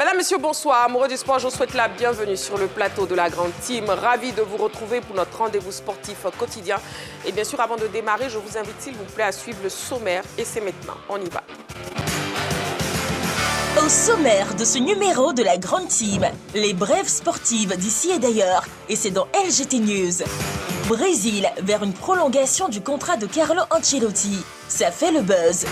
Mesdames, Messieurs, bonsoir. Amoureux du sport, je vous souhaite la bienvenue sur le plateau de la Grande Team. Ravi de vous retrouver pour notre rendez-vous sportif quotidien. Et bien sûr, avant de démarrer, je vous invite, s'il vous plaît, à suivre le sommaire. Et c'est maintenant. On y va. Au sommaire de ce numéro de la Grande Team, les brèves sportives d'ici et d'ailleurs. Et c'est dans LGT News. Brésil vers une prolongation du contrat de Carlo Ancelotti. Ça fait le buzz.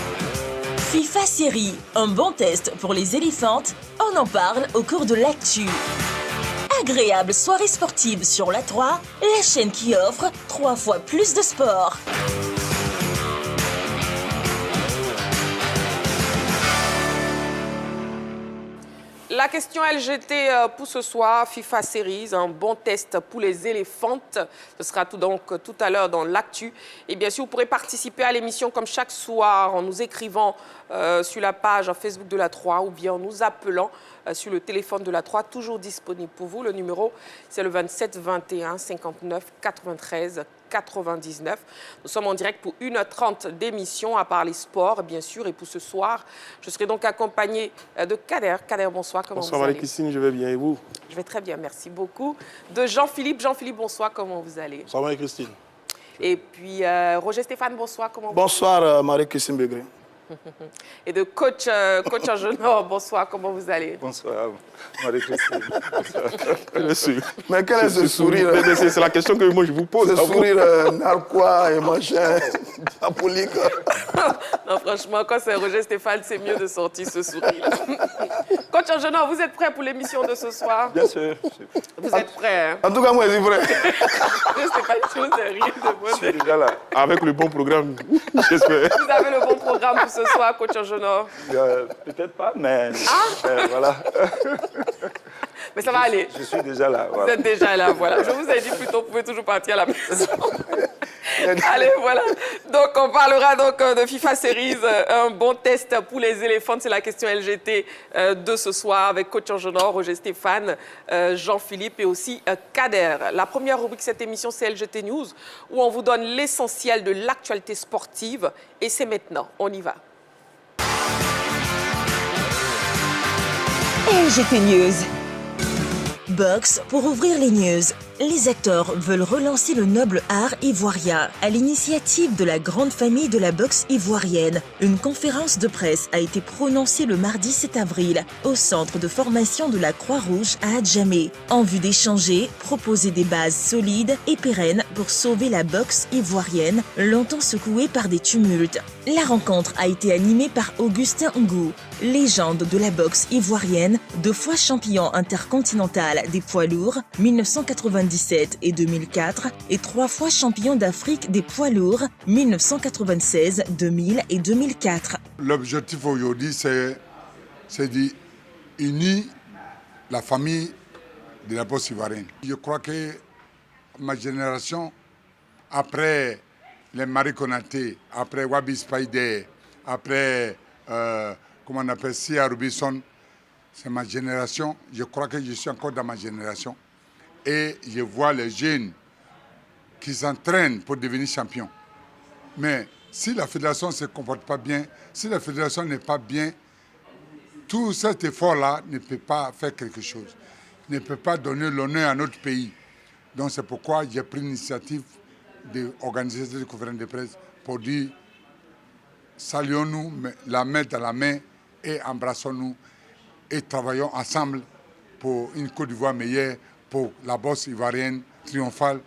FIFA Série, un bon test pour les éléphantes, on en parle au cours de l'actu. Agréable soirée sportive sur la 3, la chaîne qui offre 3 fois plus de sport. La question LGT pour ce soir, FIFA Series, un bon test pour les éléphantes. Ce sera tout à l'heure dans l'actu. Et bien sûr, vous pourrez participer à l'émission comme chaque soir en nous écrivant sur la page Facebook de la 3 ou bien en nous appelant sur le téléphone de la 3, toujours disponible pour vous. Le numéro, c'est le 27 21 59 93 99. Nous sommes en direct pour 1h30 d'émission à part les sports, bien sûr. Et pour ce soir, je serai donc accompagnée de Kader. Kader, bonsoir, comment vous allez? Bonsoir Marie-Christine, je vais bien et vous? Je vais très bien, merci beaucoup. De Jean-Philippe. Jean-Philippe, bonsoir, comment vous allez? Bonsoir Marie-Christine. Et puis Roger Stéphane, bonsoir, comment vous allez? Bonsoir Marie-Christine Begré. Et de coach Angenor, bonsoir, comment vous allez? Bonsoir, Marie-Christine. Mais quel est ce sourire? C'est la question que moi je vous pose. Ce sourire narquois et machin, diabolique. Non, franchement, quand c'est Roger Stéphane, c'est mieux de sortir ce sourire. Coach Angenor, vous êtes prêt pour l'émission de ce soir? Bien sûr. Vous êtes prêt, hein? En tout cas, moi, je suis prêt. Stéphane, je vous ai rien Je suis demandé. déjà là. Avec le bon programme, j'espère. Vous avez le bon programme pour ce soir, coach Angenor? Peut-être pas, mais voilà. Mais ça va aller. Je suis déjà là. Vous Voilà. êtes déjà là, voilà. Je vous ai dit plutôt, vous pouvez toujours partir à la maison. Allez, voilà. Donc, on parlera donc de FIFA Series, un bon test pour les éléphants. C'est la question LGT de ce soir avec coach Angenor, Roger Stéphane, Jean-Philippe et aussi Kader. La première rubrique de cette émission, c'est LGT News, où on vous donne l'essentiel de l'actualité sportive. Et c'est maintenant. On y va. LGT News. Box pour ouvrir les news. Les acteurs veulent relancer le noble art ivoirien à l'initiative de la grande famille de la boxe ivoirienne. Une conférence de presse a été prononcée le mardi 7 avril au centre de formation de la Croix-Rouge à Adjamé, en vue d'échanger, proposer des bases solides et pérennes pour sauver la boxe ivoirienne, longtemps secouée par des tumultes. La rencontre a été animée par Augustin Ngou, légende de la boxe ivoirienne, 2 fois champion intercontinental des poids lourds, 1997 et 2004, et 3 fois champion d'Afrique des poids lourds, 1996, 2000 et 2004. L'objectif aujourd'hui, c'est d'unir la famille de la boxe ivoirienne. Je crois que ma génération, après les Marie Konaté, après Wabi Spider, après, comment on appelle, Sia Robinson, c'est ma génération. Je crois que je suis encore dans ma génération. Et je vois les jeunes qui s'entraînent pour devenir champions. Mais si la fédération ne se comporte pas bien, si la fédération n'est pas bien, tout cet effort-là ne peut pas faire quelque chose, ne peut pas donner l'honneur à notre pays. Donc c'est pourquoi j'ai pris l'initiative d'organiser cette conférence de presse pour dire saluons-nous la main dans la main et embrassons-nous et travaillons ensemble pour une Côte d'Ivoire meilleure, pour la boxe ivoirienne triomphale.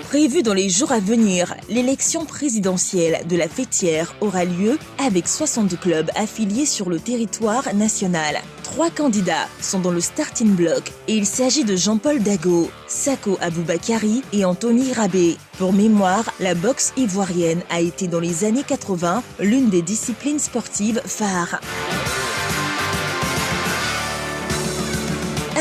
Prévu dans les jours à venir, l'élection présidentielle de la Fêtière aura lieu avec 62 clubs affiliés sur le territoire national. 3 candidats sont dans le starting block et il s'agit de Jean-Paul Dago, Sako Aboubakari et Anthony Rabé. Pour mémoire, la boxe ivoirienne a été dans les années 80 l'une des disciplines sportives phares.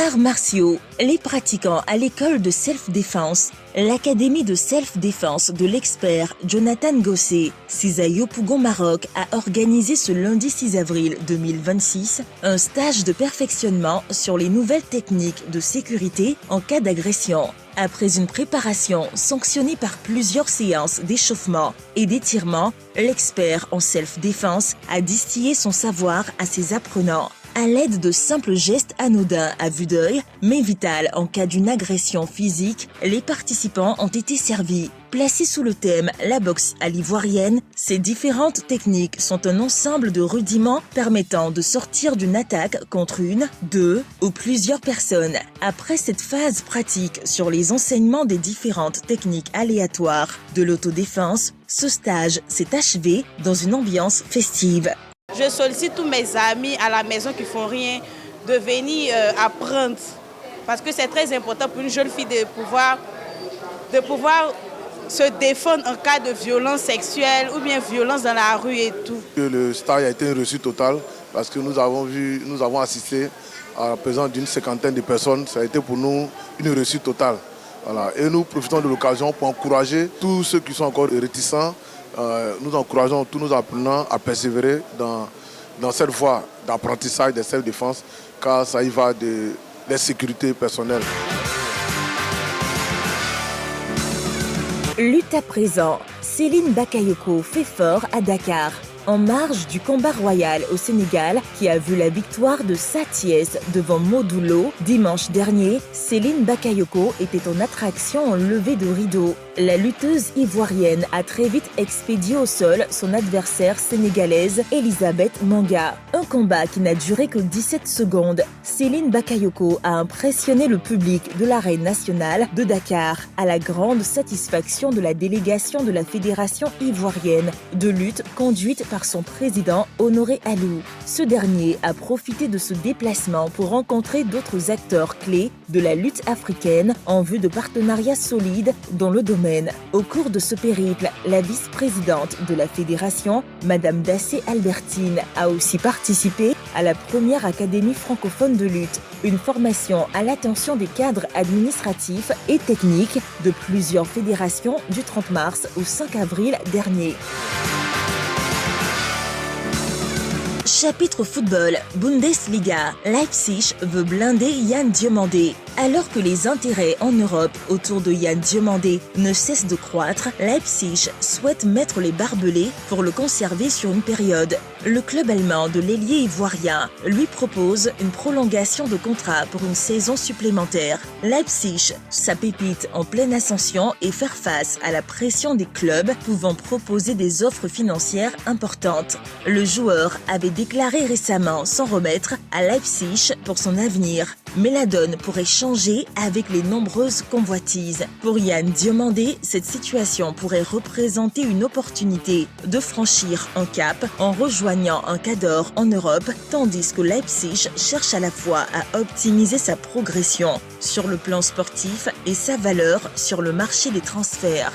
Arts martiaux, les pratiquants à l'école de self-défense, l'académie de self-défense de l'expert Jonathan Gossé, Cisaillot Pougon Maroc a organisé ce lundi 6 avril 2026 un stage de perfectionnement sur les nouvelles techniques de sécurité en cas d'agression. Après une préparation sanctionnée par plusieurs séances d'échauffement et d'étirement, l'expert en self-défense a distillé son savoir à ses apprenants. à l'aide de simples gestes anodins à vue d'œil, mais vital en cas d'une agression physique, les participants ont été servis. Placés sous le thème « La boxe à l'ivoirienne », ces différentes techniques sont un ensemble de rudiments permettant de sortir d'une attaque contre une, deux ou plusieurs personnes. Après cette phase pratique sur les enseignements des différentes techniques aléatoires de l'autodéfense, ce stage s'est achevé dans une ambiance festive. Je sollicite tous mes amis à la maison qui font rien de venir apprendre parce que c'est très important pour une jeune fille de pouvoir se défendre en cas de violence sexuelle ou bien violence dans la rue et tout. Le stage a été une réussite totale parce que nous avons assisté à la présence d'une cinquantaine de personnes. Ça a été pour nous une réussite totale. Voilà. Et nous profitons de l'occasion pour encourager tous ceux qui sont encore réticents. Nous encourageons tous nos apprenants à persévérer dans cette voie d'apprentissage de self-défense car ça y va de la sécurité personnelle. Lutte à présent, Céline Bakayoko fait fort à Dakar. En marge du combat royal au Sénégal, qui a vu la victoire de Sathiès devant Modulo dimanche dernier, Céline Bakayoko était en attraction en levée de rideau. La lutteuse ivoirienne a très vite expédié au sol son adversaire sénégalaise Elisabeth Manga. Un combat qui n'a duré que 17 secondes. Céline Bakayoko a impressionné le public de l'arène nationale de Dakar, à la grande satisfaction de la délégation de la Fédération ivoirienne de lutte conduite par son président Honoré Alou. Ce dernier a profité de ce déplacement pour rencontrer d'autres acteurs clés de la lutte africaine en vue de partenariats solides dans le domaine. Au cours de ce périple, la vice-présidente de la fédération, Madame Dassé Albertine, a aussi participé à la première académie francophone de lutte, une formation à l'attention des cadres administratifs et techniques de plusieurs fédérations du 30 mars au 5 avril dernier. Chapitre football, Bundesliga, Leipzig veut blinder Yann Diomandé. Alors que les intérêts en Europe autour de Yann Diomandé ne cessent de croître, Leipzig souhaite mettre les barbelés pour le conserver sur une période. Le club allemand de l'ailier ivoirien lui propose une prolongation de contrat pour une saison supplémentaire. Leipzig, sa pépite en pleine ascension et faire face à la pression des clubs pouvant proposer des offres financières importantes. Le joueur avait déclaré récemment s'en remettre à Leipzig pour son avenir. Mais la donne pourrait changer avec les nombreuses convoitises. Pour Yann Diomandé, cette situation pourrait représenter une opportunité de franchir un cap en rejoignant un cadre en Europe, tandis que Leipzig cherche à la fois à optimiser sa progression sur le plan sportif et sa valeur sur le marché des transferts.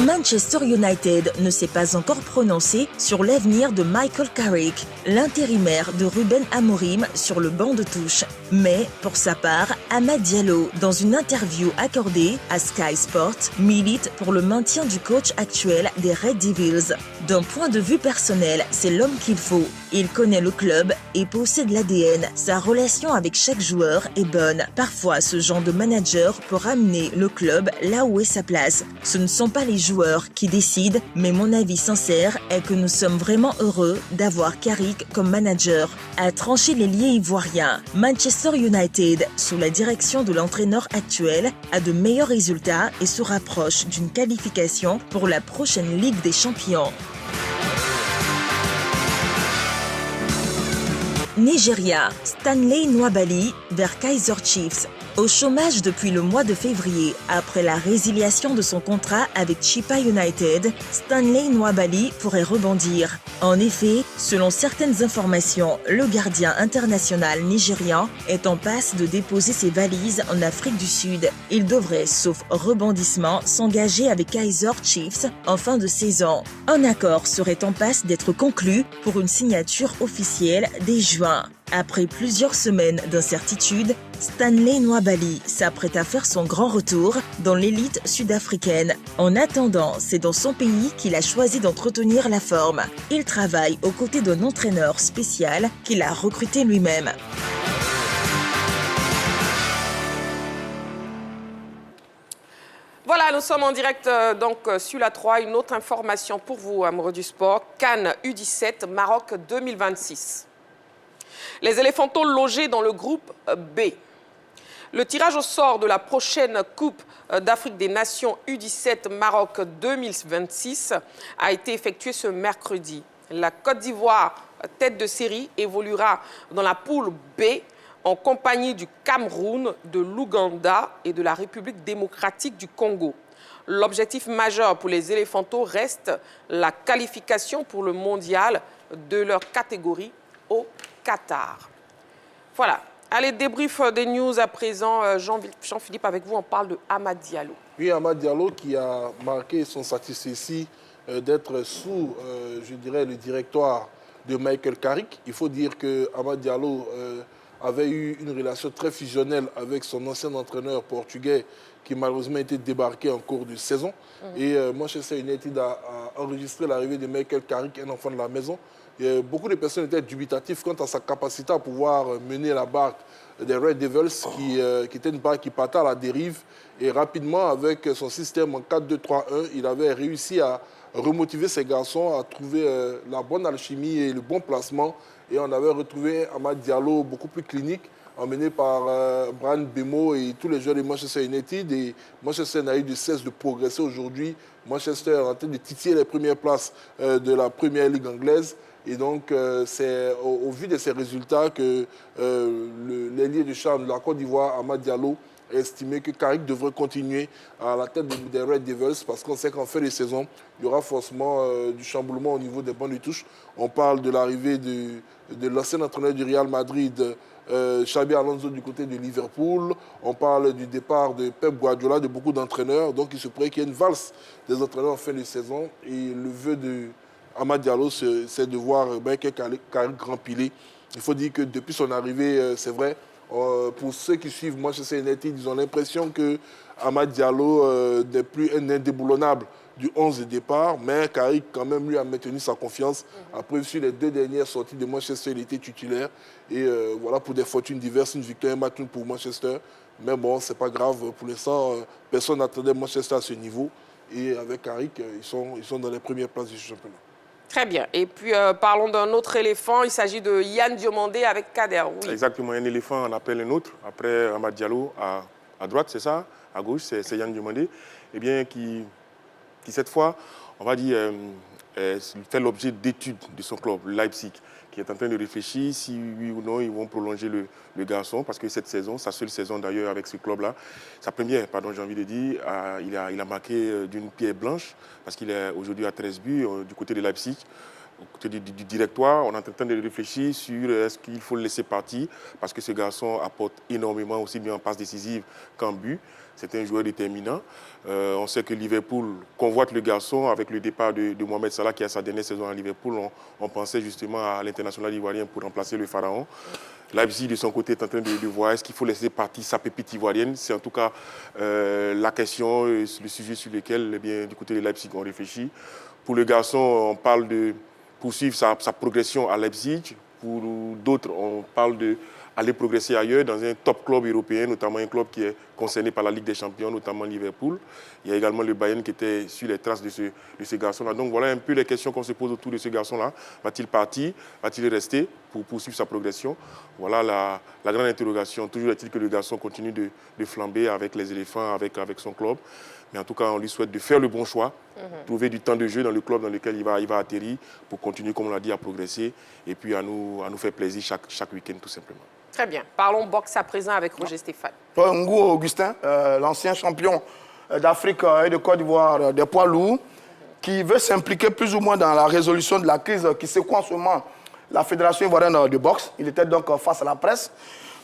Manchester United ne s'est pas encore prononcé sur l'avenir de Michael Carrick, l'intérimaire de Ruben Amorim sur le banc de touche. Mais, pour sa part, Amad Diallo, dans une interview accordée à Sky Sport, milite pour le maintien du coach actuel des Red Devils. D'un point de vue personnel, c'est l'homme qu'il faut. Il connaît le club et possède l'ADN. Sa relation avec chaque joueur est bonne. Parfois, ce genre de manager peut ramener le club là où est sa place. Ce ne sont pas les joueurs qui décident, mais mon avis sincère est que nous sommes vraiment heureux d'avoir Carrick comme manager. A tranché l'ailier ivoirien, Manchester United, sous la direction de l'entraîneur actuel, a de meilleurs résultats et se rapproche d'une qualification pour la prochaine Ligue des Champions. Nigeria, Stanley Nwabali vers Kaizer Chiefs. Au chômage depuis le mois de février, après la résiliation de son contrat avec Chippa United, Stanley Nwabali pourrait rebondir. En effet, selon certaines informations, le gardien international nigérian est en passe de déposer ses valises en Afrique du Sud. Il devrait, sauf rebondissement, s'engager avec Kaizer Chiefs en fin de saison. Un accord serait en passe d'être conclu pour une signature officielle dès juin. Après plusieurs semaines d'incertitude, Stanley Nwabali s'apprête à faire son grand retour dans l'élite sud-africaine. En attendant, c'est dans son pays qu'il a choisi d'entretenir la forme. Il travaille aux côtés d'un entraîneur spécial qu'il a recruté lui-même. Voilà, Voilà, nous sommes en direct sur la 3. Une autre information pour vous, amoureux du sport. CAN U17, Maroc 2026. Les éléphantaux logés dans le groupe B. Le tirage au sort de la prochaine Coupe d'Afrique des Nations U17 Maroc 2026 a été effectué ce mercredi. La Côte d'Ivoire, tête de série, évoluera dans la poule B en compagnie du Cameroun, de l'Ouganda et de la République démocratique du Congo. L'objectif majeur pour les éléphantaux reste la qualification pour le mondial de leur catégorie au Qatar. Voilà. Allez, débrief des news à présent. Jean-Philippe, avec vous, on parle de Amad Diallo. Oui, Amad Diallo qui a marqué son satisfait d'être sous, je dirais, le directoire de Michael Carrick. Il faut dire que Amad Diallo avait eu une relation très fusionnelle avec son ancien entraîneur portugais qui malheureusement était débarqué en cours de saison. Et Manchester United a enregistré l'arrivée de Michael Carrick, un enfant de la maison. Et beaucoup de personnes étaient dubitatives quant à sa capacité à pouvoir mener la barque des Red Devils, qui était une barque qui partait à la dérive. Et rapidement, avec son système en 4-2-3-1, il avait réussi à remotiver ses garçons, à trouver la bonne alchimie et le bon placement. Et on avait retrouvé Amad Diallo beaucoup plus clinique, emmené par Brian Bemo et tous les joueurs de Manchester United. Et Manchester n'a eu de cesse de progresser aujourd'hui. Manchester est en train de titiller les premières places de la Première Ligue anglaise. Et donc, c'est au vu de ces résultats que l'ailier de charme de la Côte d'Ivoire, Amad Diallo, a estimé que Carrick devrait continuer à la tête des Red Devils parce qu'on sait qu'en fin de saison, il y aura forcément du chamboulement au niveau des bancs de touche. On parle de l'arrivée de l'ancien entraîneur du Real Madrid, Xabi Alonso du côté de Liverpool. On parle du départ de Pep Guardiola, de beaucoup d'entraîneurs. Donc, il se pourrait qu'il y ait une valse des entraîneurs en fin de saison. Et le vœu de Amad Diallo, c'est de voir Carrick rempiler. Il faut dire que depuis son arrivée, c'est vrai, pour ceux qui suivent Manchester United, ils ont l'impression que Amad Diallo n'est plus un indéboulonnable du 11 de départ, mais Carrick quand même lui a maintenu sa confiance. Après, sur les 2 dernières sorties de Manchester, il était titulaire. Et voilà, pour des fortunes diverses, une victoire, un match pour Manchester. Mais bon, c'est pas grave. Pour l'instant, personne n'attendait Manchester à ce niveau. Et avec Carrick, ils sont dans les premières places du championnat. Très bien. Et puis, parlons d'un autre éléphant. Il s'agit de Yann Diomandé avec Kader. Oui. Exactement. Un éléphant, on appelle un autre. Après Amad Diallo, à droite, c'est ça. À gauche, c'est Yann Diomandé. Eh bien, qui cette fois, on va dire, fait l'objet d'études de son club, Leipzig, qui est en train de réfléchir si oui ou non ils vont prolonger le garçon, parce que cette saison, sa seule saison d'ailleurs avec ce club-là, sa première, pardon, j'ai envie de dire, il a marqué d'une pierre blanche, parce qu'il est aujourd'hui à 13 buts du côté de Leipzig. Au côté du directoire, on est en train de réfléchir sur est-ce qu'il faut le laisser partir, parce que ce garçon apporte énormément, aussi bien en passe décisive qu'en but. C'est un joueur déterminant. On sait que Liverpool convoite le garçon avec le départ de Mohamed Salah qui a sa dernière saison à Liverpool. On pensait justement à l'international ivoirien pour remplacer le pharaon. Leipzig, de son côté, est en train de voir est-ce qu'il faut laisser partir sa pépite ivoirienne. C'est en tout cas la question, le sujet sur lequel, eh bien, du côté de Leipzig, on réfléchit. Pour le garçon, on parle de poursuivre sa progression à Leipzig. Pour d'autres, on parle d'aller progresser ailleurs, dans un top club européen, notamment un club qui est concerné par la Ligue des Champions, notamment Liverpool. Il y a également le Bayern qui était sur les traces de ce garçon-là. Donc voilà un peu les questions qu'on se pose autour de ce garçon-là. Va-t-il partir? Va-t-il rester pour poursuivre sa progression? Voilà la grande interrogation. Toujours est-il que le garçon continue de flamber avec les éléphants, avec son club. Mais en tout cas, on lui souhaite de faire le bon choix, trouver du temps de jeu dans le club dans lequel il va atterrir pour continuer, comme on l'a dit, à progresser et puis à nous faire plaisir chaque week-end, tout simplement. Très bien. Parlons boxe à présent avec Roger Stéphane. Ngou Augustin, l'ancien champion d'Afrique et de Côte d'Ivoire des poids lourds, qui veut s'impliquer plus ou moins dans la résolution de la crise qui secoue en ce moment la Fédération ivoirienne de boxe. Il était donc face à la presse.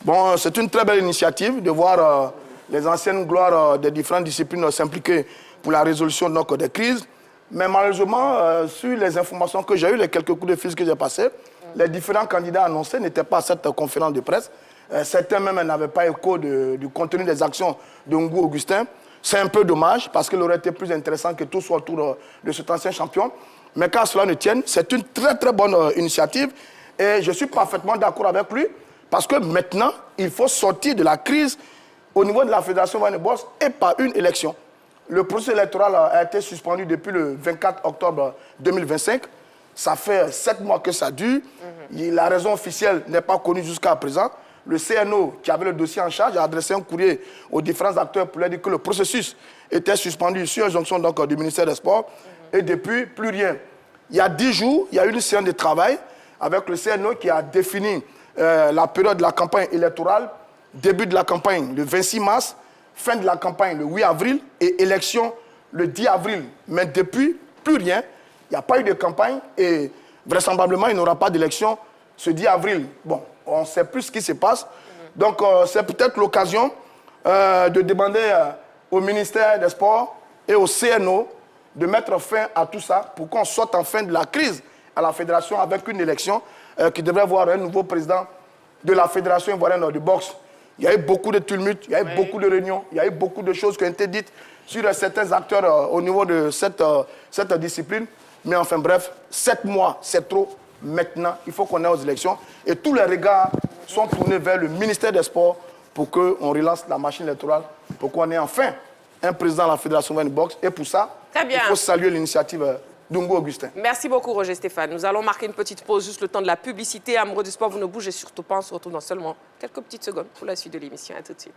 Bon, c'est une très belle initiative de voir les anciennes gloires des différentes disciplines s'impliquer pour la résolution donc, des crises. Mais malheureusement, sur les informations que j'ai eues, les quelques coups de fil que j'ai passés, les différents candidats annoncés n'étaient pas à cette conférence de presse. Certains même n'avaient pas écho du contenu des actions de Ngou Augustin. C'est un peu dommage parce qu'il aurait été plus intéressant que tout soit autour de cet ancien champion. Mais quand cela ne tienne, c'est une très très bonne initiative et je suis parfaitement d'accord avec lui parce que maintenant, il faut sortir de la crise au niveau de la Fédération ivoirienne de boxe et par une élection. Le processus électoral a été suspendu depuis le 24 octobre 2025. Ça fait 7 mois que ça dure. La raison officielle n'est pas connue jusqu'à présent. Le CNO, qui avait le dossier en charge, a adressé un courrier aux différents acteurs pour leur dire que le processus était suspendu sur injonction donc, du ministère des Sports. Et depuis, plus rien. Il y a 10 jours, il y a eu une séance de travail avec le CNO qui a défini la période de la campagne électorale, début de la campagne le 26 mars, fin de la campagne le 8 avril et élection le 10 avril. Mais depuis, plus rien. Il n'y a pas eu de campagne et vraisemblablement, il n'y aura pas d'élection ce 10 avril. Bon, on ne sait plus ce qui se passe. Donc, c'est peut-être l'occasion de demander au ministère des Sports et au CNO de mettre fin à tout ça pour qu'on sorte enfin de la crise à la fédération avec une élection qui devrait avoir un nouveau président de la fédération ivoirienne de boxe. Il y a eu beaucoup de tumultes, il y a eu beaucoup de réunions, il y a eu beaucoup de choses qui ont été dites sur certains acteurs au niveau de cette discipline. Mais enfin bref, 7 mois, c'est trop. Maintenant, il faut qu'on aille aux élections. Et tous les regards sont tournés vers le ministère des Sports pour qu'on relance la machine électorale, pour qu'on ait enfin un président de la Fédération de boxe. Et pour ça, il faut saluer l'initiative d'Ungo Augustin. Merci beaucoup, Roger Stéphane. Nous allons marquer une petite pause, juste le temps de la publicité. Amoureux du sport, vous ne bougez surtout pas. On se retrouve dans seulement quelques petites secondes pour la suite de l'émission. À tout de suite.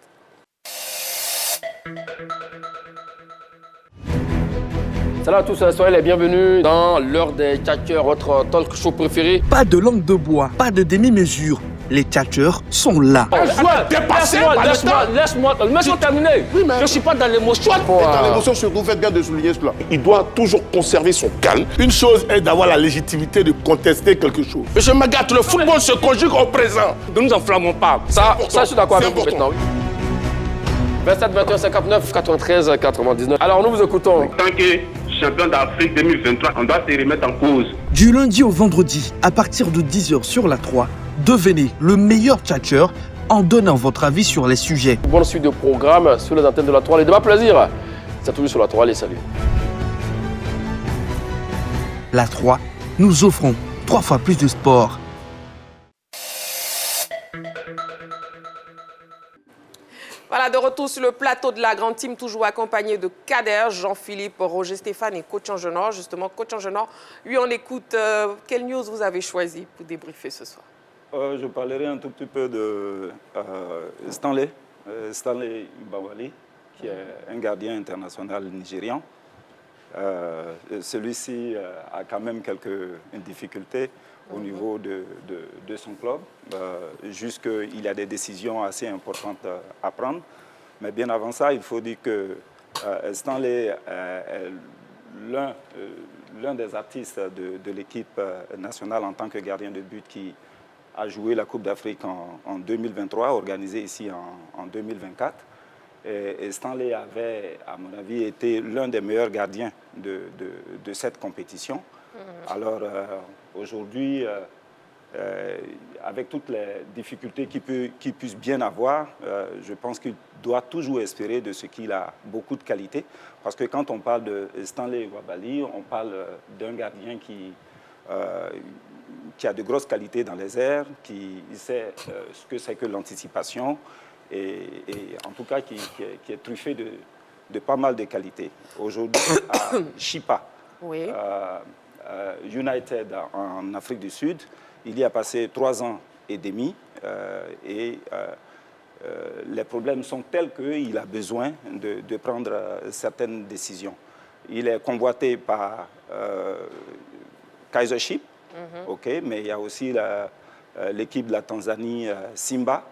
Salut à tous, soyez les bienvenus dans l'heure des tchatcheurs, votre talk show préféré. Pas de langue de bois, pas de demi-mesure. Les tchatcheurs sont là. Laisse-moi terminer. Oui, mais... Je ne suis pas dans l'émotion. Dans l'émotion, surtout, faites bien de souligner cela. Il doit toujours conserver son calme. Une chose est d'avoir la légitimité de contester quelque chose. Monsieur Magat, le football se conjugue au présent. Ne nous enflammons pas. Ça, je suis d'accord avec vous maintenant. 27, 21, 59, 93, 99. Alors, nous vous écoutons. Tant que champion d'Afrique 2023, on doit se remettre en cause. Du lundi au vendredi, à partir de 10h sur la 3, devenez le meilleur tchatcheur en donnant votre avis sur les sujets. Bonne suite de programme sur les antennes de la 3. Les débats plaisir. C'est toujours sur la 3. Allez, salut. La 3, nous offrons 3 fois plus de sport. Voilà, de retour sur le plateau de la grande team, toujours accompagné de Kader, Jean-Philippe, Roger Stéphane et Coach Angenor. Justement, Coach Angenor, lui, on écoute. Quelle news vous avez choisi pour débriefer ce soir? Je parlerai un tout petit peu de Stanley Mbawali, qui est un gardien international nigérian. Celui-ci a quand même quelques difficultés au niveau de son club. Juste qu'il a des décisions assez importantes à prendre. Mais bien avant ça, il faut dire que Stanley est l'un des artistes de l'équipe nationale en tant que gardien de but qui a joué la Coupe d'Afrique en 2023, organisée ici en 2024. Et Stanley avait, à mon avis, été l'un des meilleurs gardiens de cette compétition. Alors, aujourd'hui, avec toutes les difficultés qu'il puisse bien avoir, je pense qu'il doit toujours espérer de ce qu'il a beaucoup de qualité. Parce que quand on parle de Stanley Mbawali, on parle d'un gardien qui a de grosses qualités dans les airs, qui sait ce que c'est que l'anticipation, et en tout cas qui est truffé de pas mal de qualités. Aujourd'hui, à Chippa, United en Afrique du Sud, il y a passé 3 ans et demi et les problèmes sont tels qu'il a besoin de prendre certaines décisions. Il est convoité par Kaizer Chiefs, mais il y a aussi l'équipe de la Tanzanie, Simba,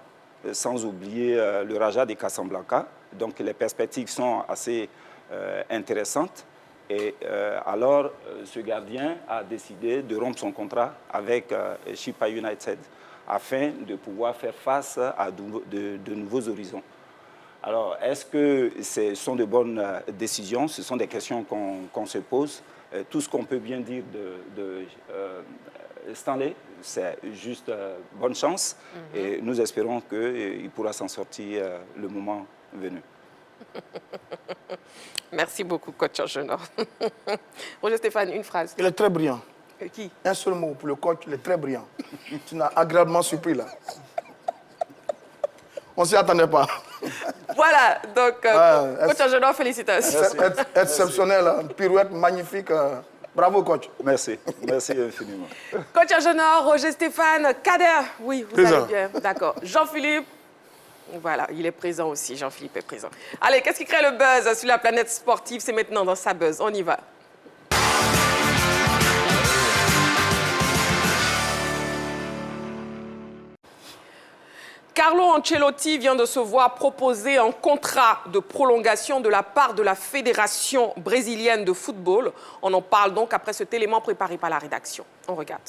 sans oublier le Raja de Casablanca. Donc les perspectives sont assez intéressantes. Et alors, ce gardien a décidé de rompre son contrat avec Chippa United afin de pouvoir faire face à de nouveaux horizons. Alors, est-ce que ce sont de bonnes décisions? Ce sont des questions qu'on se pose. Tout ce qu'on peut bien dire de Stanley, c'est juste bonne chance. Et nous espérons qu'il pourra s'en sortir le moment venu. Merci beaucoup, coach Angenor. Roger Stéphane, une phrase. Il est très brillant. Qui? Un seul mot pour le coach, il est très brillant. Tu m'as agréablement surpris là. On ne s'y attendait pas. Voilà, donc, coach Agénor, félicitations. Exceptionnel, hein. Pirouette magnifique. Bravo, coach. Merci, merci infiniment. Coach Agénor, Roger Stéphane, Kader, oui, vous allez bien, d'accord. Jean-Philippe, voilà, il est présent aussi, Jean-Philippe est présent. Allez, qu'est-ce qui crée le buzz sur la planète sportive? C'est maintenant dans sa buzz, on y va. Carlo Ancelotti vient de se voir proposer un contrat de prolongation de la part de la Fédération brésilienne de football. On en parle donc après cet élément préparé par la rédaction. On regarde.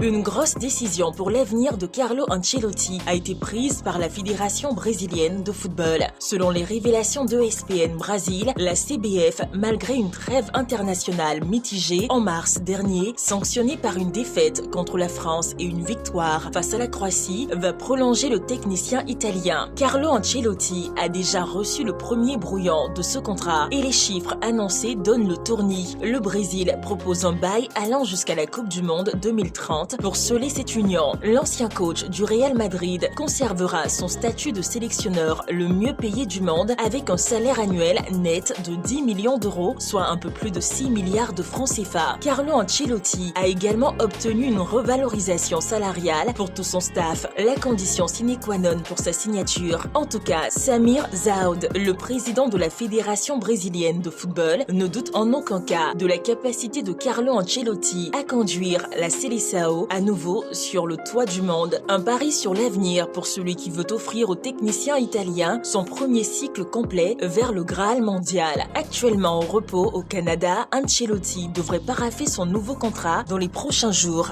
Une grosse décision pour l'avenir de Carlo Ancelotti a été prise par la Fédération brésilienne de football. Selon les révélations de ESPN Brasil, la CBF, malgré une trêve internationale mitigée en mars dernier, sanctionnée par une défaite contre la France et une victoire face à la Croatie, va prolonger le technicien italien. Carlo Ancelotti a déjà reçu le premier brouillon de ce contrat et les chiffres annoncés donnent le tournis. Le Brésil propose un bail allant jusqu'à la Coupe du Monde 2030 pour sceller cette union. L'ancien coach du Real Madrid conservera son statut de sélectionneur le mieux payé du monde avec un salaire annuel net de 10 millions d'euros, soit un peu plus de 6 milliards de francs CFA. Carlo Ancelotti a également obtenu une revalorisation salariale pour tout son staff, la condition sine qua non pour sa signature. En tout cas, Samir Zaoud, le président de la Fédération brésilienne de football, ne doute en aucun cas de la capacité de Carlo Ancelotti à conduire la Seleção à nouveau sur le toit du monde. Un pari sur l'avenir pour celui qui veut offrir au technicien italien son premier cycle complet vers le Graal mondial. Actuellement au repos au Canada, Ancelotti devrait paraffer son nouveau contrat dans les prochains jours.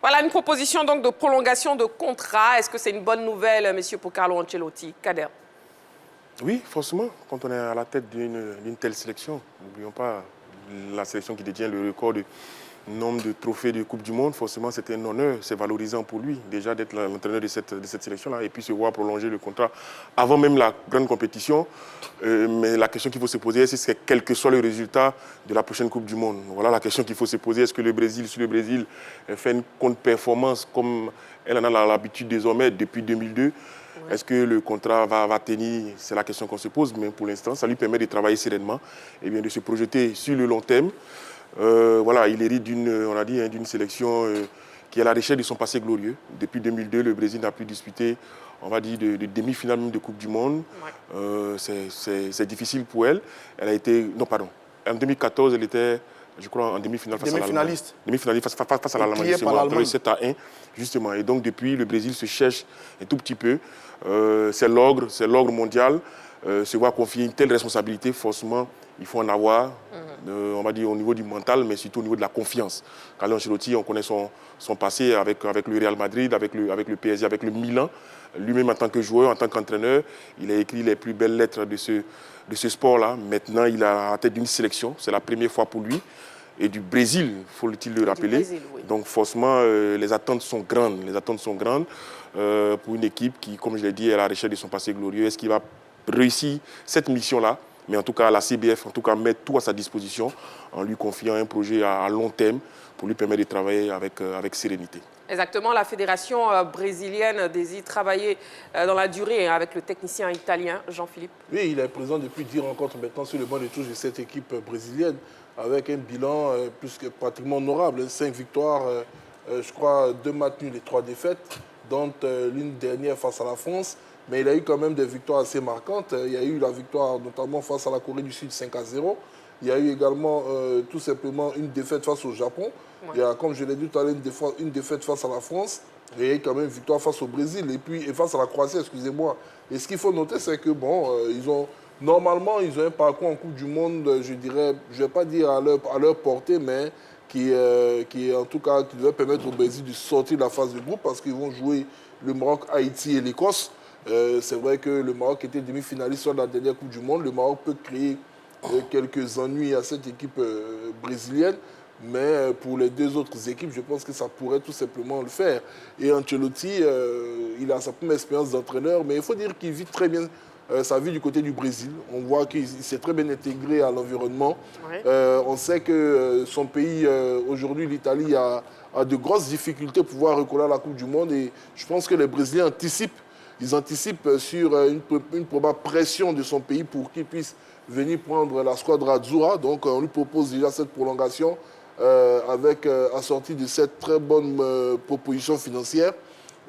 Voilà une proposition donc de prolongation de contrat. Est-ce que c'est une bonne nouvelle, messieurs, pour Carlo Ancelotti? Kader? Oui, forcément, quand on est à la tête d'une telle sélection, n'oublions pas la sélection qui détient le record de nombre de trophées de Coupe du Monde, forcément c'était un honneur, c'est valorisant pour lui déjà d'être l'entraîneur de cette sélection-là et puis se voir prolonger le contrat avant même la grande compétition. Mais la question qu'il faut se poser, c'est quel que soit le résultat de la prochaine Coupe du Monde. Voilà la question qu'il faut se poser. Est-ce que le Brésil, si le Brésil fait une contre-performance comme elle en a l'habitude désormais depuis 2002, est-ce que le contrat va tenir? C'est la question qu'on se pose, mais pour l'instant, ça lui permet de travailler sereinement et bien de se projeter sur le long terme. Voilà, il hérite d'une sélection qui est à la recherche de son passé glorieux. Depuis 2002, le Brésil n'a plus disputé, on va dire, de demi-finale même de Coupe du Monde. Ouais. C'est difficile pour elle. Elle a été... Non, pardon. En 2014, elle était, je crois, en demi-finale face à l'Allemagne. Demi-finaliste face à l'Allemagne. C'est 7-1, justement. Et donc, depuis, le Brésil se cherche un tout petit peu. C'est l'ogre mondial. Se voir confier une telle responsabilité, forcément, il faut en avoir, on va dire, au niveau du mental, mais surtout au niveau de la confiance. Carlo Ancelotti, on connaît son passé avec le Real Madrid, avec le PSG, avec le Milan. Lui-même, en tant que joueur, en tant qu'entraîneur, il a écrit les plus belles lettres de ce sport-là. Maintenant, il est à la tête d'une sélection. C'est la première fois pour lui. Et du Brésil, faut-il le rappeler. Brésil, oui. Donc, forcément, les attentes sont grandes. Les attentes sont grandes pour une équipe qui, comme je l'ai dit, est à la recherche de son passé glorieux. Est-ce qu'il va réussir cette mission-là? Mais en tout cas, la CBF, met tout à sa disposition en lui confiant un projet à long terme pour lui permettre de travailler avec sérénité. Exactement, la fédération brésilienne désire travailler dans la durée avec le technicien italien, Jean-Philippe. Oui, il est présent depuis 10 rencontres maintenant sur le banc de touche de cette équipe brésilienne avec un bilan plus que pratiquement honorable. 5 victoires, je crois 2 matchs nuls et 3 défaites, dont l'une dernière face à la France. Mais il a eu quand même des victoires assez marquantes. Il y a eu la victoire notamment face à la Corée du Sud 5-0. Il y a eu également tout simplement une défaite face au Japon. Ouais. Il y a, comme je l'ai dit tout à l'heure, une défaite face à la France. Et il y a eu quand même une victoire face au Brésil et face à la Croatie, excusez-moi. Et ce qu'il faut noter, c'est que normalement, ils ont un parcours en Coupe du Monde, je dirais, je ne vais pas dire à leur portée, mais qui en tout cas, qui devrait permettre au Brésil de sortir de la phase de groupe parce qu'ils vont jouer le Maroc, Haïti et l'Écosse. C'est vrai que le Maroc était demi-finaliste sur la dernière Coupe du Monde. Le Maroc peut créer quelques ennuis à cette équipe brésilienne. Mais pour les 2 autres équipes, je pense que ça pourrait tout simplement le faire. Et Ancelotti, il a sa première expérience d'entraîneur. Mais il faut dire qu'il vit très bien sa vie du côté du Brésil. On voit qu'il s'est très bien intégré à l'environnement. Ouais. On sait que son pays, aujourd'hui, l'Italie, a de grosses difficultés pour pouvoir recoller à la Coupe du Monde. Et je pense que les Brésiliens anticipent. Ils anticipent sur une probable pression de son pays pour qu'il puisse venir prendre la squadra Azzurra. Donc, on lui propose déjà cette prolongation avec assortie de cette très bonne proposition financière.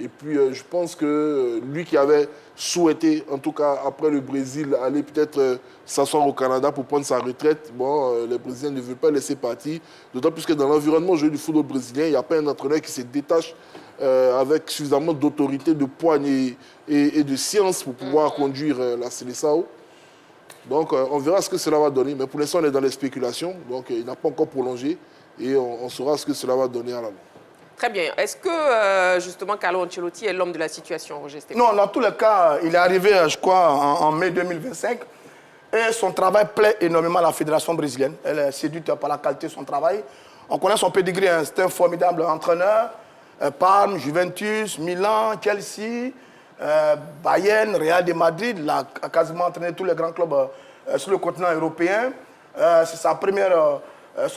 Et puis, je pense que lui qui avait souhaité, en tout cas après le Brésil, aller peut-être s'asseoir au Canada pour prendre sa retraite, bon, les Brésiliens ne veulent pas laisser partir. D'autant plus que dans l'environnement du football brésilien, il n'y a pas un entraîneur qui se détache avec suffisamment d'autorité, de poigne et de science pour pouvoir conduire la Seleção. Donc, on verra ce que cela va donner. Mais pour l'instant, on est dans les spéculations. Donc, il n'a pas encore prolongé. Et on saura ce que cela va donner à l'avant. Très bien. Est-ce que, justement, Carlo Ancelotti est l'homme de la situation, Roger Stéphane? Non, dans tous les cas, il est arrivé, je crois, en mai 2025. Et son travail plaît énormément à la fédération brésilienne. Elle est séduite par la qualité de son travail. On connaît son pedigree. Hein. C'est un formidable entraîneur. Parme, Juventus, Milan, Chelsea, Bayern, Real de Madrid. Il a quasiment entraîné tous les grands clubs sur le continent européen. C'est son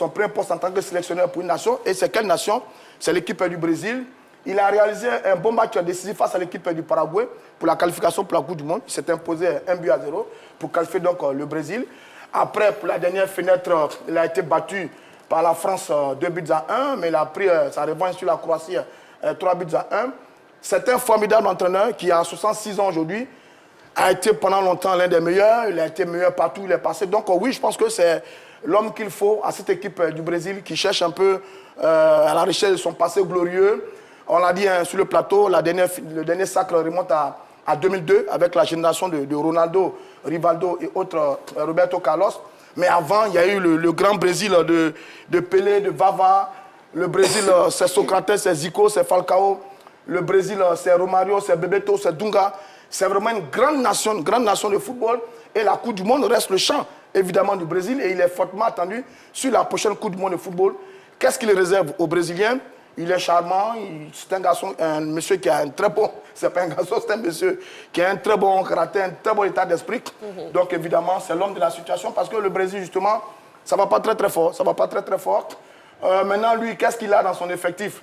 premier poste en tant que sélectionneur pour une nation. Et c'est quelle nation? C'est l'équipe du Brésil. Il a réalisé un bon match décisif face à l'équipe du Paraguay pour la qualification pour la Coupe du Monde. Il s'est imposé 1-0 pour qualifier donc le Brésil. Après, pour la dernière fenêtre, il a été battu par la France 2-1, mais il a pris sa revanche sur la Croatie 3-1. C'est un formidable entraîneur qui a 66 ans aujourd'hui, a été pendant longtemps l'un des meilleurs, il a été meilleur partout où il est passé. Donc oui, je pense que c'est l'homme qu'il faut à cette équipe du Brésil qui cherche un peu à la recherche de son passé glorieux. On l'a dit sur le plateau, le dernier sacre remonte à 2002 avec la génération de Ronaldo, Rivaldo et autres, Roberto Carlos. Mais avant, il y a eu le grand Brésil de Pelé, de Vava. Le Brésil, c'est Socrates, c'est Zico, c'est Falcao. Le Brésil, c'est Romario, c'est Bebeto, c'est Dunga. C'est vraiment une grande nation de football. Et la Coupe du Monde reste le champ, évidemment, du Brésil. Et il est fortement attendu sur la prochaine Coupe du Monde de football. Qu'est-ce qu'il réserve aux Brésiliens? Il est charmant, c'est un garçon, un monsieur qui a un très bon... C'est pas un garçon, c'est un monsieur qui a un très bon caractère, un très bon état d'esprit. Donc évidemment, c'est l'homme de la situation parce que le Brésil, justement, ça va pas très fort. Ça va pas très fort. Maintenant, lui, qu'est-ce qu'il a dans son effectif?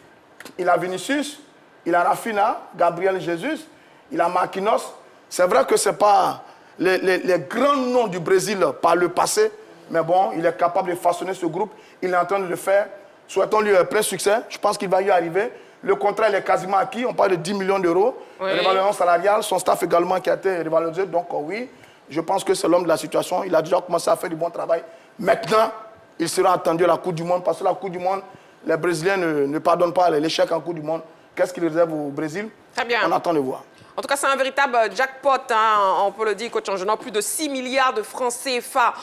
Il a Vinicius, il a Rafinha, Gabriel Jesus, il a Marquinhos. C'est vrai que c'est pas les grands noms du Brésil par le passé, mais bon, il est capable de façonner ce groupe. Il est en train de le faire. Souhaitons-lui plein succès. Je pense qu'il va y arriver. Le contrat il est quasiment acquis. On parle de 10 millions d'euros. Oui. Révalorisation salariale. Son staff également qui a été révalorisé. Donc oui, je pense que c'est l'homme de la situation. Il a déjà commencé à faire du bon travail. Maintenant, il sera attendu à la Coupe du Monde. Parce que la Coupe du Monde, les Brésiliens ne pardonnent pas l'échec en Coupe du Monde. Qu'est-ce qu'il réserve au Brésil? Très bien. On attend de voir. En tout cas, c'est un véritable jackpot, hein, on peut le dire, coach Angenant. Plus de 6 milliards de francs CFA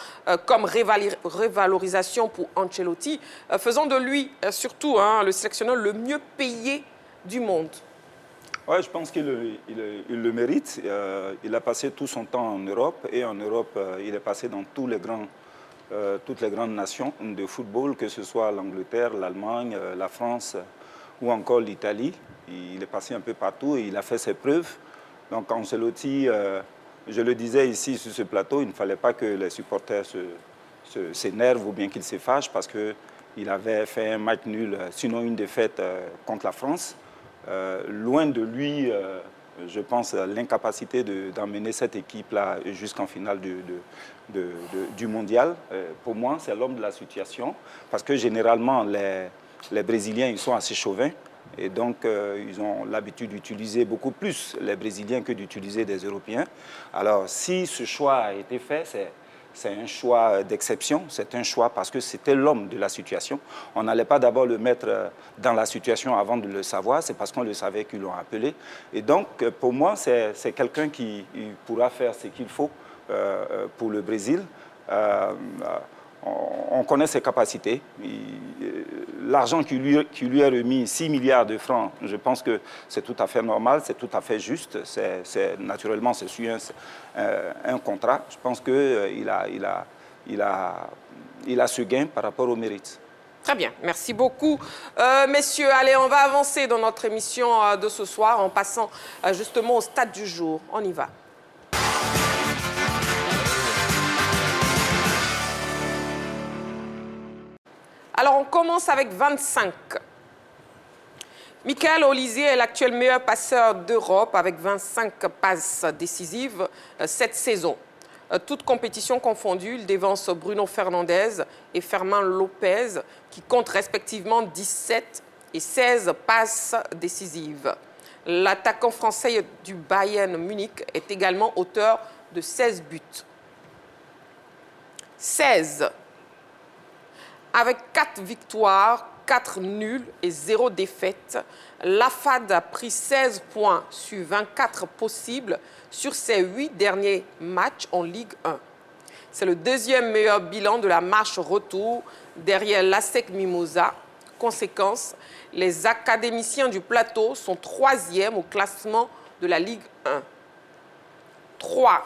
comme révalorisation pour Ancelotti, faisant de lui, surtout, le sélectionneur le mieux payé du monde. Oui, je pense qu'il le mérite. Il a passé tout son temps en Europe. Et en Europe, il est passé dans toutes les grandes nations de football, que ce soit l'Angleterre, l'Allemagne, la France ou encore l'Italie. Il est passé un peu partout et il a fait ses preuves. Donc Ancelotti, je le disais ici sur ce plateau, il ne fallait pas que les supporters s'énervent ou bien qu'ils se fâchent parce qu'il avait fait un match nul, sinon une défaite contre la France. Loin de lui, je pense, l'incapacité d'emmener cette équipe-là jusqu'en finale du mondial. Pour moi, c'est l'homme de la situation parce que généralement, les Brésiliens, ils sont assez chauvins. Et donc, ils ont l'habitude d'utiliser beaucoup plus les Brésiliens que d'utiliser des Européens. Alors, si ce choix a été fait, c'est un choix d'exception. C'est un choix parce que c'était l'homme de la situation. On n'allait pas d'abord le mettre dans la situation avant de le savoir. C'est parce qu'on le savait qu'ils l'ont appelé. Et donc, pour moi, c'est quelqu'un qui pourra faire ce qu'il faut pour le Brésil. On connaît ses capacités. L'argent qui lui est remis, 6 milliards de francs, je pense que c'est tout à fait normal, c'est tout à fait juste. Naturellement, c'est sur un contrat. Je pense qu'il a ce gain par rapport au mérite. Très bien, merci beaucoup. Messieurs, allez, on va avancer dans notre émission de ce soir en passant justement au stade du jour. On y va. commence avec 25. Michael Olise est l'actuel meilleur passeur d'Europe avec 25 passes décisives cette saison. Toutes compétitions confondues, il dévance Bruno Fernandes et Fermin Lopez qui comptent respectivement 17 et 16 passes décisives. L'attaquant français du Bayern Munich est également auteur de 16 buts. 16. Avec 4 victoires, 4 nuls et 0 défaite, l'AFAD a pris 16 points sur 24 possibles sur ses 8 derniers matchs en Ligue 1. C'est le deuxième meilleur bilan de la marche retour derrière l'ASEC Mimosa. Conséquence, les académiciens du plateau sont 3e au classement de la Ligue 1. 3.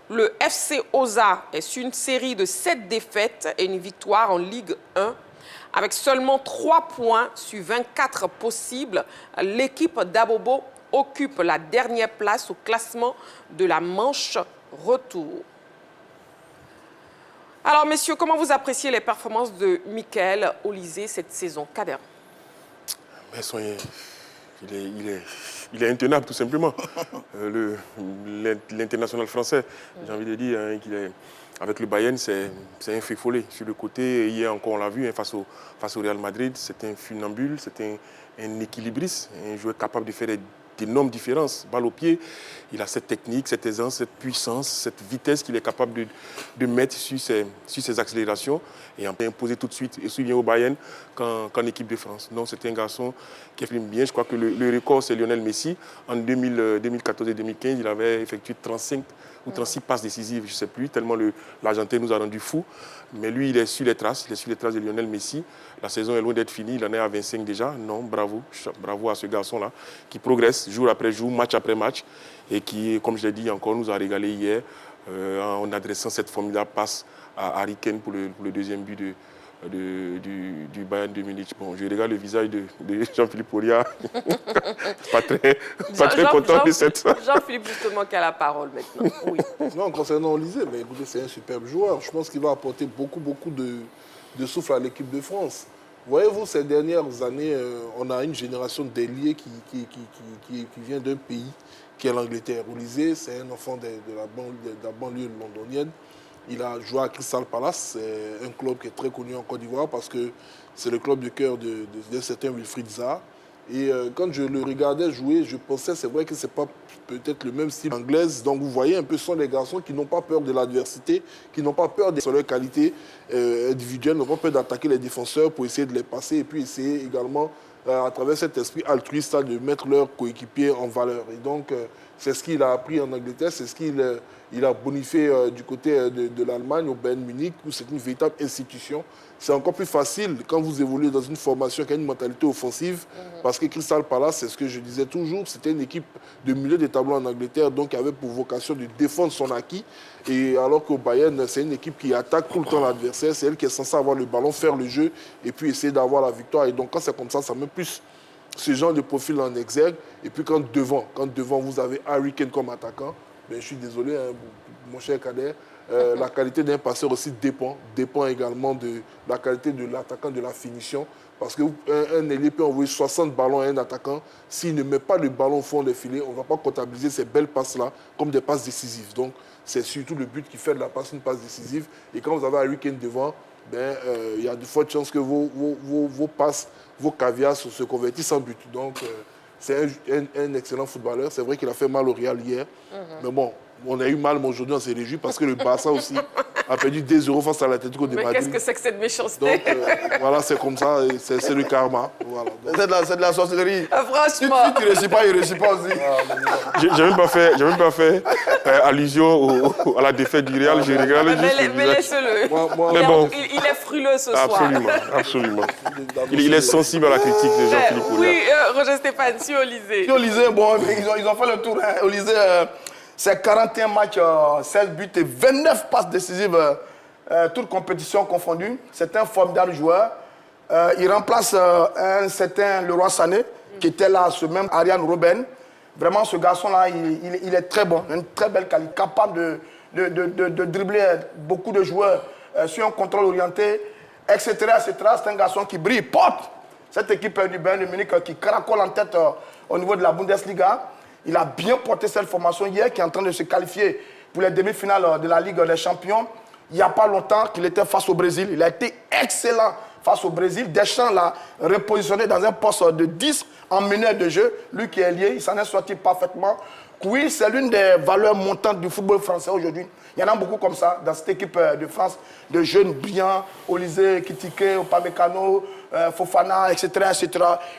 Le FC Oza est sur une série de 7 défaites et une victoire en Ligue 1. Avec seulement 3 points sur 24 possibles, l'équipe d'Abobo occupe la dernière place au classement de la manche retour. Alors, messieurs, comment vous appréciez les performances de Michael Olise cette saison? Kader. Il est intenable, tout simplement. L'international français, j'ai envie de dire, hein, qu'il est... Avec le Bayern, c'est un fait follet. Sur le côté, hier encore, on l'a vu, hein, face au Real Madrid, c'est un funambule, c'est un équilibriste, un joueur capable de faire d'énormes différences. Balle au pied, il a cette technique, cette aisance, cette puissance, cette vitesse qu'il est capable de mettre sur ses accélérations et en imposer tout de suite. Et s'il vient au Bayern qu'en équipe de France. Donc c'est un garçon qui exprime bien. Je crois que le record, c'est Lionel Messi. En 2014 et 2015, il avait effectué 35 ou 36 passes décisives, je ne sais plus, tellement l'Argentin nous a rendu fous. Mais lui, il est sur les traces de Lionel Messi. La saison est loin d'être finie, il en est à 25 déjà. Non, bravo à ce garçon-là, qui progresse jour après jour, match après match, et qui, comme je l'ai dit encore, nous a régalé hier en adressant cette formidable passe à Harry Kane pour le deuxième but du Bayern de Munich. Bon, je regarde le visage de Jean-Philippe Auria. pas très content de cette... Jean-Philippe, justement, qui a la parole maintenant. Oui. Non, concernant Olise, mais écoutez, c'est un superbe joueur. Je pense qu'il va apporter beaucoup de souffle à l'équipe de France. Voyez-vous, ces dernières années, on a une génération d'ailiers qui vient d'un pays qui est l'Angleterre. Olise, c'est un enfant de la banlieue londonienne. Il a joué à Crystal Palace, c'est un club qui est très connu en Côte d'Ivoire parce que c'est le club de cœur d'un certain Wilfried Zaha. Et quand je le regardais jouer, je pensais, c'est vrai que ce n'est pas peut-être le même style anglais. Donc vous voyez un peu, ce sont des garçons qui n'ont pas peur de l'adversité, qui n'ont pas peur de leurs qualités individuelles, n'ont pas peur d'attaquer les défenseurs pour essayer de les passer et puis essayer également, à travers cet esprit altruiste, de mettre leurs coéquipiers en valeur. Et donc, c'est ce qu'il a appris en Angleterre, c'est ce qu'il a bonifié du côté de l'Allemagne, au Bayern Munich, où c'est une véritable institution. C'est encore plus facile quand vous évoluez dans une formation qui a une mentalité offensive, parce que Crystal Palace, c'est ce que je disais toujours, c'était une équipe de milieu de tableau en Angleterre, donc qui avait pour vocation de défendre son acquis. Et alors qu'au Bayern, c'est une équipe qui attaque tout le temps l'adversaire, c'est elle qui est censée avoir le ballon, faire le jeu, et puis essayer d'avoir la victoire. Et donc quand c'est comme ça met plus ce genre de profil en exergue. Et puis quand devant vous avez Harry Kane comme attaquant, ben, je suis désolé, hein, mon cher Kader, la qualité d'un passeur aussi dépend également de la qualité de l'attaquant, de la finition. Parce qu'un ailier peut envoyer 60 ballons à un attaquant. S'il ne met pas le ballon au fond des filets, on ne va pas comptabiliser ces belles passes-là comme des passes décisives. Donc c'est surtout le but qui fait de la passe une passe décisive. Et quand vous avez Harry Kane devant, il y a de fortes chances que vos passes, vos caviars se convertissent en but. Donc c'est un excellent footballeur. C'est vrai qu'il a fait mal au Real hier. Mais bon, on a eu mal, mais aujourd'hui on s'est réjoui parce que le Barça aussi a perdu 2-0 face à l'Atlético de Madrid. Mais qu'est-ce que c'est que cette méchanceté? Donc voilà, c'est comme ça, c'est le karma. Voilà. C'est de la sorcellerie. Franchement. Si tu ne réussis pas, il ne réussit pas aussi. J'ai même pas fait allusion à la défaite du Real. Je regarde juste mais laissez-le. Mais bon. Il est frileux ce soir. Absolument. Il est sensible à la critique de Jean-Philippe Auria. Oui, Roger Stéphane, sur Olise. Sur Olise, bon, ils ont fait le tour. Hein. Olise, c'est 41 matchs, 16 buts et 29 passes décisives, toutes compétitions confondues. C'est un formidable joueur. Il remplace un certain Leroy Sané, qui était là, ce même Arjen Robben. Vraiment, ce garçon-là, il est très bon, une très belle qualité, capable de dribbler beaucoup de joueurs sur un contrôle orienté. etc. C'est un garçon qui brille, porte cette équipe du Bayern de Munich qui caracole en tête au niveau de la Bundesliga. Il a bien porté cette formation hier, qui est en train de se qualifier pour les demi-finales de la Ligue des Champions. Il n'y a pas longtemps qu'il était face au Brésil. Il a été excellent face au Brésil. Deschamps l'a repositionné dans un poste de 10 en meneur de jeu. Lui qui est lié, il s'en est sorti parfaitement. Oui, c'est l'une des valeurs montantes du football français aujourd'hui. Il y en a beaucoup comme ça dans cette équipe de France, de jeunes brillants, Olysée, Kitike, Upamecano, Fofana, etc., etc.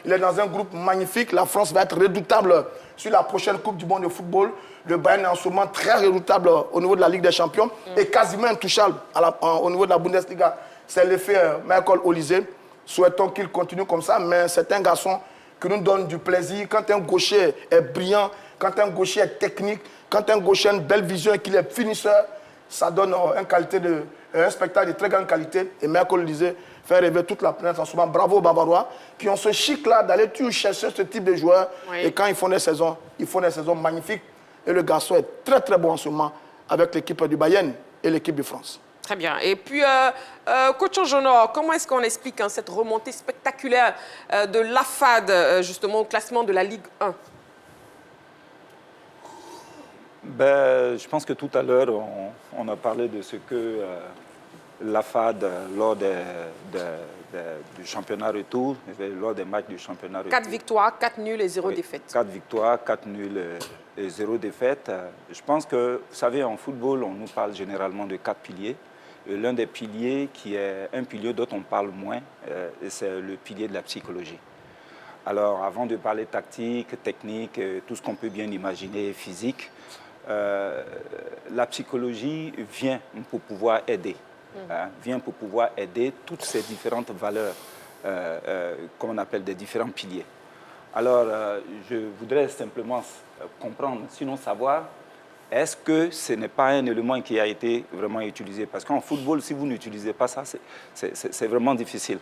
Il est dans un groupe magnifique. La France va être redoutable sur la prochaine Coupe du monde de football. Le Bayern est en ce moment très redoutable au niveau de la Ligue des Champions et quasiment intouchable au niveau de la Bundesliga. C'est l'effet Michael Olysée. Souhaitons qu'il continue comme ça, mais c'est un garçon qui nous donne du plaisir. Quand un gaucher est brillant, quand un gaucher est technique, quand un gaucher a une belle vision et qu'il est finisseur, ça donne un spectacle de très grande qualité. Et Michael Olysée fait rêver toute la planète en ce moment. Bravo aux Bavarois qui ont ce chic-là d'aller toujours chercher ce type de joueurs. Oui. Et quand ils font des saisons magnifiques. Et le garçon est très très bon en ce moment avec l'équipe du Bayern et l'équipe de France. Très bien. Et puis, coach Angenor, comment est-ce qu'on explique cette remontée spectaculaire de l'AFAD, justement, au classement de la Ligue 1 ? Je pense que tout à l'heure, on a parlé de ce que l'AFAD, lors du championnat retour, lors des matchs du championnat retour. 4 victoires, 4 nuls et 0 défaite. 4 victoires, 4 nuls et 0 défaite. Je pense que, vous savez, en football, on nous parle généralement de 4 piliers. L'un des piliers qui est un pilier dont on parle moins, c'est le pilier de la psychologie. Alors, avant de parler tactique, technique, tout ce qu'on peut bien imaginer, physique, la psychologie vient pour pouvoir aider. Vient pour pouvoir aider toutes ces différentes valeurs qu'on appelle des différents piliers. Alors, je voudrais simplement comprendre, sinon savoir, est-ce que ce n'est pas un élément qui a été vraiment utilisé? Parce qu'en football, si vous n'utilisez pas ça, c'est vraiment difficile.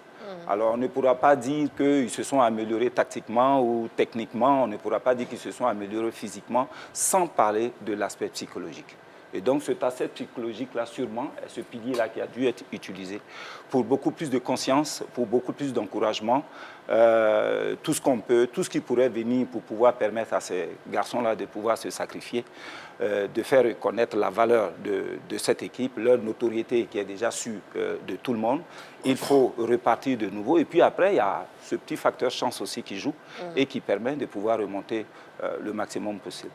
Alors, on ne pourra pas dire qu'ils se sont améliorés tactiquement ou techniquement, on ne pourra pas dire qu'ils se sont améliorés physiquement, sans parler de l'aspect psychologique. Et donc, cet aspect psychologique-là, sûrement, est ce pilier-là qui a dû être utilisé pour beaucoup plus de conscience, pour beaucoup plus d'encouragement, tout ce qu'on peut, tout ce qui pourrait venir pour pouvoir permettre à ces garçons-là de pouvoir se sacrifier, de faire reconnaître la valeur de cette équipe, leur notoriété qui est déjà sûre de tout le monde. Il faut repartir de nouveau. Et puis après, il y a ce petit facteur chance aussi qui joue et qui permet de pouvoir remonter le maximum possible.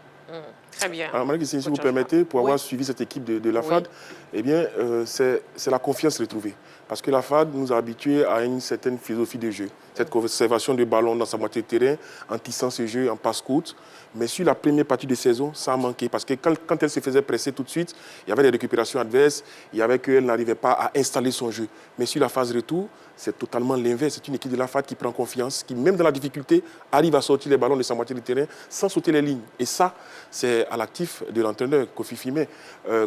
Très bien. Alors, Marie-Christine, si vous permettez, pour avoir suivi cette équipe de l'AFAD, eh bien, c'est la confiance retrouvée. Parce que l'AFAD nous a habitués à une certaine philosophie de jeu. Cette conservation de ballon dans sa moitié de terrain, en tissant ce jeu en passe-courte. Mais sur la première partie de saison, ça a manqué. Parce que quand elle se faisait presser tout de suite, il y avait des récupérations adverses, il y avait qu'elle n'arrivait pas à installer son jeu. Mais sur la phase retour, c'est totalement l'inverse. C'est une équipe de l'AFAD qui prend confiance, qui, même dans la difficulté, arrive à sortir les ballons de sa moitié de terrain sans sauter les lignes. Et ça, c'est à l'actif de l'entraîneur, Kofi Fimé.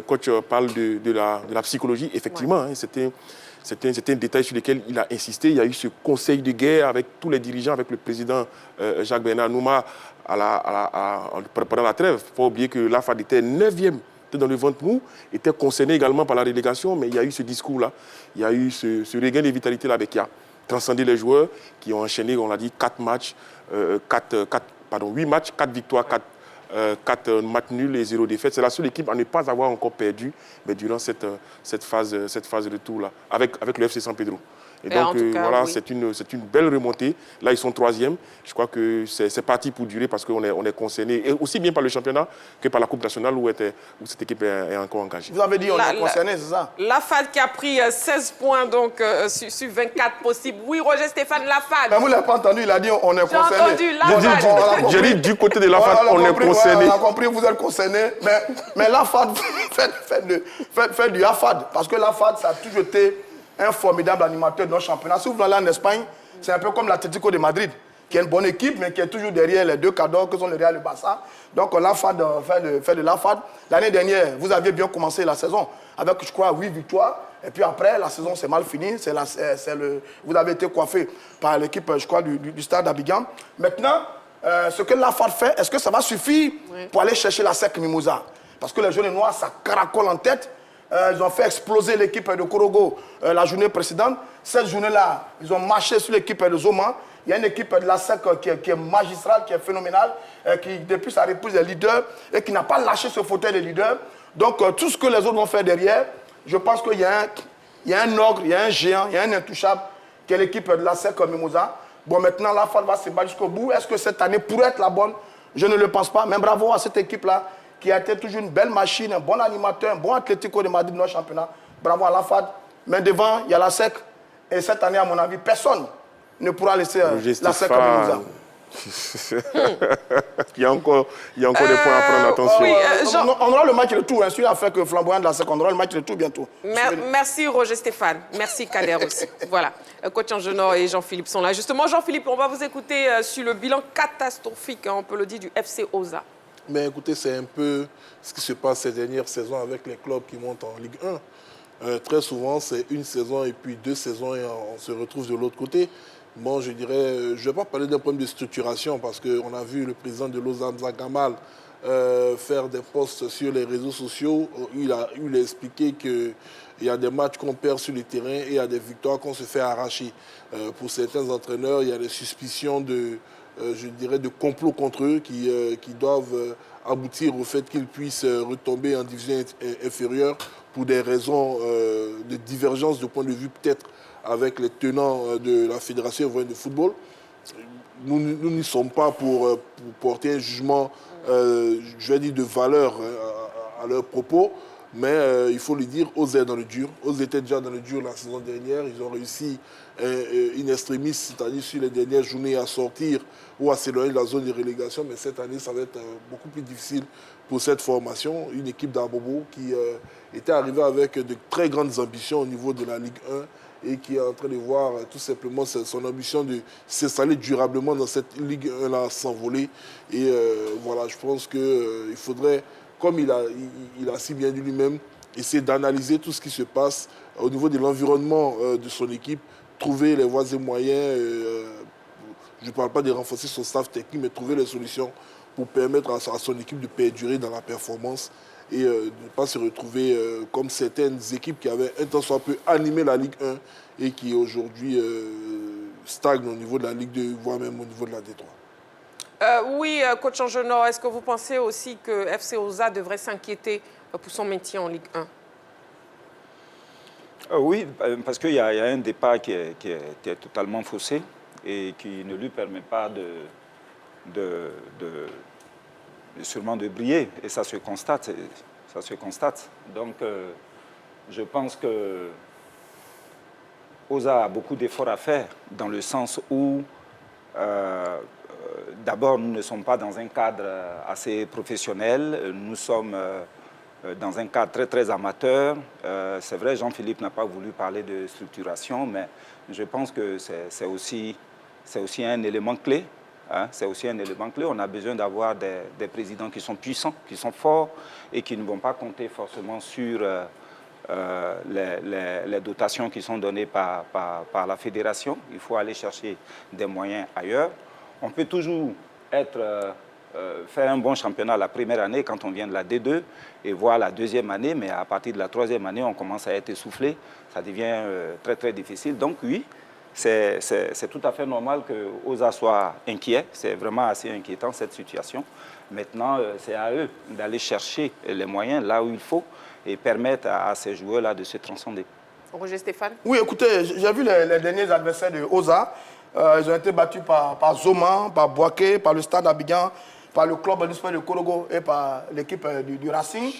Coach parle de la psychologie. Effectivement, hein, c'était un détail sur lequel il a insisté. Il y a eu ce conseil de guerre avec tous les dirigeants, avec le président Jacques-Bernard Nouma pendant la trêve. Il ne faut pas oublier que l'AFAD était 9e dans le ventre mou, était concerné également par la relégation, mais il y a eu ce discours-là. Il y a eu ce regain de vitalité-là qui a transcendé les joueurs, qui ont enchaîné, on l'a dit, 8 matchs, 4 victoires, 4 matchs nuls et 0 défaite. C'est la seule équipe à ne pas avoir encore perdu mais durant cette phase de tour-là, avec le FC San Pedro. Et donc, voilà, oui. C'est une belle remontée. Là, ils sont 3e. Je crois que c'est parti pour durer parce qu'on est concerné, et aussi bien par le championnat que par la Coupe nationale où cette équipe est encore engagée. Vous avez dit on est concerné, c'est ça? L'AFAD qui a pris 16 points donc, sur 24 possibles. Oui, Roger Stéphane, l'AFAD. Mais vous ne l'avez pas entendu, il a dit on est concerné. J'ai entendu, l'AFAD. J'ai dit du côté de l'AFAD, on est concerné. On a compris, vous êtes concerné. Mais l'AFAD fait du AFAD. Parce que l'AFAD, ça a toujours été un formidable animateur de notre championnat. Si vous allez en Espagne, c'est un peu comme l'Atlético de Madrid, qui est une bonne équipe, mais qui est toujours derrière les deux cadors que sont le Real et le Barça. Donc l'AFAD fait de l'AFAD. L'année dernière, vous aviez bien commencé la saison avec, je crois, 8 victoires. Et puis après, la saison s'est mal finie. Vous avez été coiffé par l'équipe, je crois, du Stade d'Abidjan. Maintenant, ce que l'AFAD fait, est-ce que ça va suffire pour aller chercher la SEC Mimosa? Parce que les jaunes et noirs, ça caracole en tête. Ils ont fait exploser l'équipe de Korogo la journée précédente. Cette journée-là, ils ont marché sur l'équipe de Zoma. Il y a une équipe de la SEC qui est magistrale, qui est phénoménale, qui depuis sa reprise est leader et qui n'a pas lâché ce fauteuil de leader. Donc tout ce que les autres vont faire derrière, je pense qu'il y a un ogre, il y a un géant, il y a un intouchable qui est l'équipe de la SEC Mimosa. Bon, maintenant, la FAD va se battre jusqu'au bout. Est-ce que cette année pourrait être la bonne? Je ne le pense pas. Mais bravo à cette équipe-là qui a été toujours une belle machine, un bon animateur, un bon Atlético de Madrid dans le championnat. Bravo à la FAD. Mais devant, il y a la SEC. Et cette année, à mon avis, personne ne pourra laisser la SEC Mimosa. il y a encore des points à prendre attention. Oui, on aura le match retour, hein, celui avec Flamboyant de la SEC, on aura le match retour bientôt. Merci Roger Stéphane, merci Kader aussi. Voilà, coach Angenor et Jean-Philippe sont là. Justement, Jean-Philippe, on va vous écouter sur le bilan catastrophique, hein, on peut le dire, du FC Oza. Mais écoutez, c'est un peu ce qui se passe ces dernières saisons avec les clubs qui montent en Ligue 1. Très souvent, c'est une saison et puis 2 saisons et on se retrouve de l'autre côté. Bon, je dirais, je ne vais pas parler d'un problème de structuration parce qu'on a vu le président de Lausanne, Gamal, faire des posts sur les réseaux sociaux. Il a expliqué qu'il y a des matchs qu'on perd sur le terrain et il y a des victoires qu'on se fait arracher. Pour certains entraîneurs, il y a des suspicions de complot contre eux qui doivent aboutir au fait qu'ils puissent retomber en division inférieure pour des raisons de divergence de point de vue peut-être avec les tenants de la Fédération ivoirienne de football. Nous n'y sommes pas pour porter un jugement, je vais dire, de valeur à leurs propos, mais il faut le dire, Oz est dans le dur. Oz était déjà dans le dur la saison dernière. Ils ont réussi in extremis, c'est-à-dire sur les dernières journées, à sortir ou à s'éloigner de la zone de relégation, mais cette année, ça va être beaucoup plus difficile pour cette formation. Une équipe d'Abobo qui était arrivée avec de très grandes ambitions au niveau de la Ligue 1, et qui est en train de voir tout simplement son ambition de s'installer durablement dans cette Ligue 1-là s'envoler. Et voilà, je pense qu'il faudrait, comme il a si bien dit lui-même, essayer d'analyser tout ce qui se passe au niveau de l'environnement de son équipe, trouver les voies et moyens, je ne parle pas de renforcer son staff technique, mais trouver les solutions pour permettre à son équipe de perdurer dans la performance et de ne pas se retrouver comme certaines équipes qui avaient un temps soit peu animé la Ligue 1 et qui aujourd'hui stagnent au niveau de la Ligue 2, voire même au niveau de la D3. Oui, coach Angenor, est-ce que vous pensez aussi que FC Oza devrait s'inquiéter pour son maintien en Ligue 1? Oui, parce qu'il y a un départ qui est totalement faussé et qui ne lui permet pas sûrement de briller, et ça se constate. Donc, je pense que Oza a beaucoup d'efforts à faire, dans le sens où, d'abord, nous ne sommes pas dans un cadre assez professionnel, nous sommes dans un cadre très, très amateur. C'est vrai, Jean-Philippe n'a pas voulu parler de structuration, mais je pense que c'est aussi un élément clé. Hein, c'est aussi un élément clé. On a besoin d'avoir des présidents qui sont puissants, qui sont forts et qui ne vont pas compter forcément sur les dotations qui sont données par la fédération. Il faut aller chercher des moyens ailleurs. On peut toujours faire un bon championnat la première année quand on vient de la D2 et voir la deuxième année, mais à partir de la troisième année, on commence à être essoufflé. Ça devient très, très difficile. Donc oui, c'est tout à fait normal que Oza soit inquiet. C'est vraiment assez inquiétant, cette situation. Maintenant, c'est à eux d'aller chercher les moyens là où il faut et permettre à ces joueurs-là de se transcender. Roger Stéphane? Oui, écoutez, j'ai vu les derniers adversaires de Oza. Ils ont été battus par Zoma, par Boaké, par le Stade Abidjan, par le club municipal de Korogo et par l'équipe du Racing.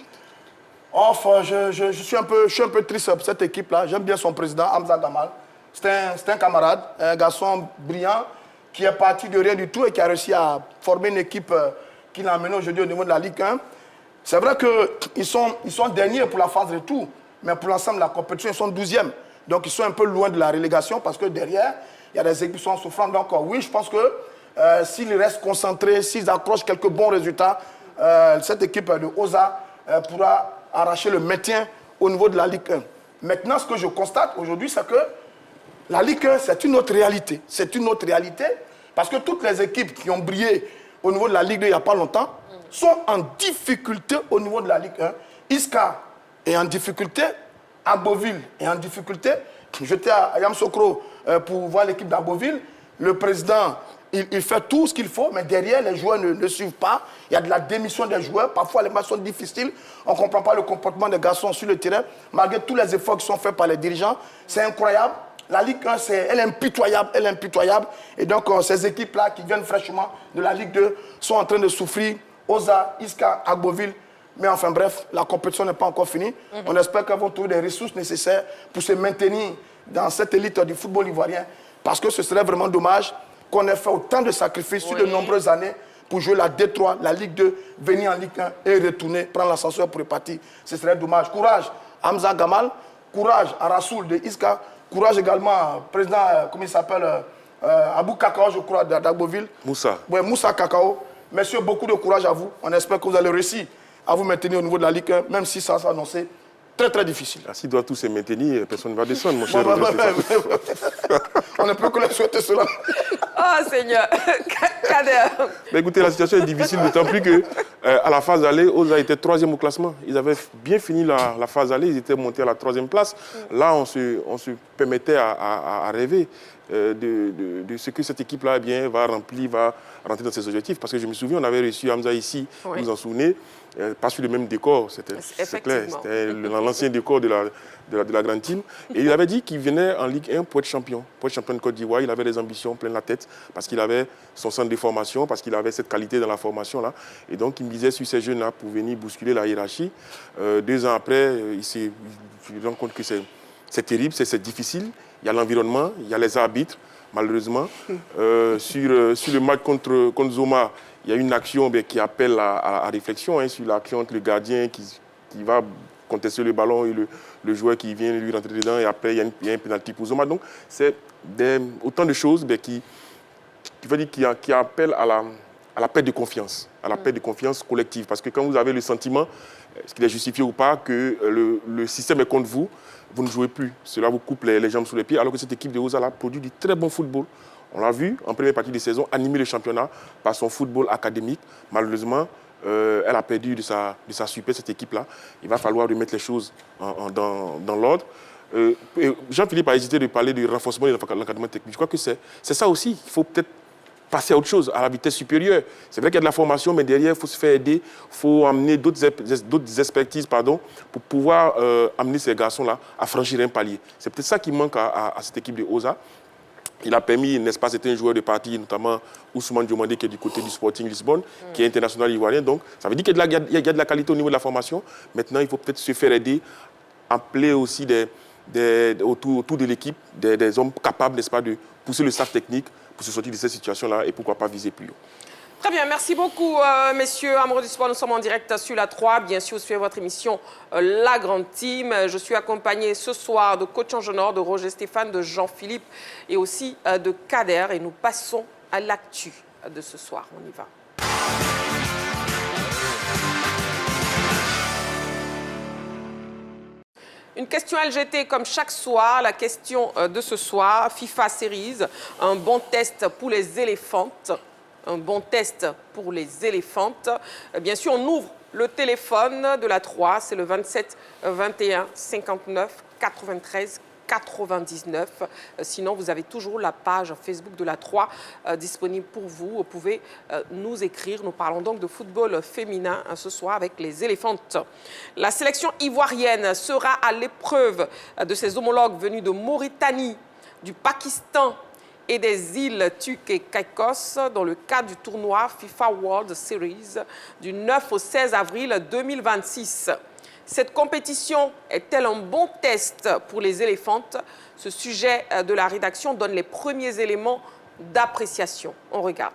Enfin, je suis un peu triste pour cette équipe-là. J'aime bien son président, Hamza Gamal. C'est un camarade, un garçon brillant qui est parti de rien du tout et qui a réussi à former une équipe qui l'a amené aujourd'hui au niveau de la Ligue 1. C'est vrai qu'ils sont derniers pour la phase retour, mais pour l'ensemble de la compétition, ils sont 12e. Donc ils sont un peu loin de la relégation parce que derrière, il y a des équipes qui sont souffrantes. Donc oui, je pense que s'ils restent concentrés, s'ils accrochent quelques bons résultats, cette équipe de Oza pourra arracher le maintien au niveau de la Ligue 1. Maintenant, ce que je constate aujourd'hui, c'est que la Ligue 1, c'est une autre réalité. C'est une autre réalité parce que toutes les équipes qui ont brillé au niveau de la Ligue 2 il n'y a pas longtemps sont en difficulté au niveau de la Ligue 1. Iska est en difficulté, Agboville est en difficulté. J'étais à Yamoussoukro pour voir l'équipe d'Agboville. Le président, il fait tout ce qu'il faut, mais derrière, les joueurs ne suivent pas. Il y a de la démission des joueurs. Parfois, les matchs sont difficiles. On ne comprend pas le comportement des garçons sur le terrain, malgré tous les efforts qui sont faits par les dirigeants. C'est incroyable. La Ligue 1, elle est impitoyable, elle est impitoyable. Et donc, ces équipes-là qui viennent fraîchement de la Ligue 2 sont en train de souffrir. Oza, Iska, Agboville. Mais enfin bref, la compétition n'est pas encore finie. On espère qu'elles vont trouver les ressources nécessaires pour se maintenir dans cette élite du football ivoirien. Parce que ce serait vraiment dommage qu'on ait fait autant de sacrifices sur de nombreuses années pour jouer la D3, la Ligue 2, venir en Ligue 1 et retourner, prendre l'ascenseur pour repartir. Ce serait dommage. Courage Hamza Gamal, courage à Rassoul de Iska, courage également président, comment il s'appelle, Abou Kakao, je crois, d'Agboville. Moussa. Oui, Moussa Kakao. Messieurs, beaucoup de courage à vous. On espère que vous allez réussir à vous maintenir au niveau de la Ligue 1, même si ça s'est annoncé très très difficile. S'ils doivent tous se maintenir, personne ne va descendre, mon cher. On ne peut que leur souhaiter cela. Oh Seigneur, Kader. Mais écoutez, la situation est difficile, d'autant plus que à la phase aller, Oza était 3e au classement. Ils avaient bien fini la phase aller, ils étaient montés à la 3e place. Là, on se permettait à rêver de ce que cette équipe-là va rentrer dans ses objectifs. Parce que je me souviens, on avait reçu Hamza ici, vous vous en souvenez, pas sur le même décor, c'est clair. C'était l'ancien décor de la grande team. Et il avait dit qu'il venait en Ligue 1 pour être champion de Côte d'Ivoire. Il avait des ambitions plein la tête parce qu'il avait son centre de formation, parce qu'il avait cette qualité dans la formation-là. Et donc, il me disait sur ces jeunes-là pour venir bousculer la hiérarchie. 2 ans après, il se rend compte que c'est terrible, c'est difficile. Il y a l'environnement, il y a les arbitres, malheureusement. Sur le match contre Zoma, il y a une action qui appelle à réflexion sur l'action entre le gardien qui va contester le ballon et le joueur qui vient lui rentrer dedans. Et après, il y a un pénalty pour Zoma. Donc, c'est autant de choses qui appellent à la perte de confiance, à la perte de confiance collective. Parce que quand vous avez le sentiment, est-ce qu'il est justifié ou pas, que le système est contre vous, vous ne jouez plus. Cela vous coupe les jambes sous les pieds, alors que cette équipe de Oza produit du très bon football. On l'a vu en première partie de saison, animer le championnat par son football académique. Malheureusement, elle a perdu de sa super, cette équipe-là. Il va falloir remettre les choses dans l'ordre. Jean-Philippe a hésité de parler du renforcement de l'encadrement technique. Je crois que c'est ça aussi. Il faut peut-être passer à autre chose, à la vitesse supérieure. C'est vrai qu'il y a de la formation, mais derrière, il faut se faire aider. Il faut amener d'autres expertises pour pouvoir amener ces garçons-là à franchir un palier. C'est peut-être ça qui manque à cette équipe de Oza. Il a permis, n'est-ce pas, certains joueurs de partie, notamment Ousmane Diomandé, qui est du côté du Sporting Lisbonne, qui est international ivoirien. Donc, ça veut dire qu'il y a de la qualité au niveau de la formation. Maintenant, il faut peut-être se faire aider, appeler aussi autour de l'équipe des hommes capables, n'est-ce pas, de pousser le staff technique pour se sortir de cette situation-là et pourquoi pas viser plus haut. Très bien, merci beaucoup, messieurs. Amoureux du sport, nous sommes en direct sur la 3. Bien sûr, suivez votre émission La Grande Team. Je suis accompagné ce soir de coach Angenor, de Roger Stéphane, de Jean-Philippe et aussi de Kader. Et nous passons à l'actu de ce soir. On y va. Une question LGT comme chaque soir, la question de ce soir, FIFA Series, un bon test pour les éléphantes. Un bon test pour les éléphantes. Bien sûr, on ouvre le téléphone de la 3, c'est le 27 21 59 93 99. Sinon, vous avez toujours la page Facebook de la 3 disponible pour vous. Vous pouvez nous écrire. Nous parlons donc de football féminin ce soir avec les éléphantes. La sélection ivoirienne sera à l'épreuve de ses homologues venus de Mauritanie, du Pakistan et des îles Turques et Caïcos dans le cadre du tournoi FIFA World Series du 9 au 16 avril 2026. Cette compétition est-elle un bon test pour les éléphantes? Ce sujet de la rédaction donne les premiers éléments d'appréciation. On regarde.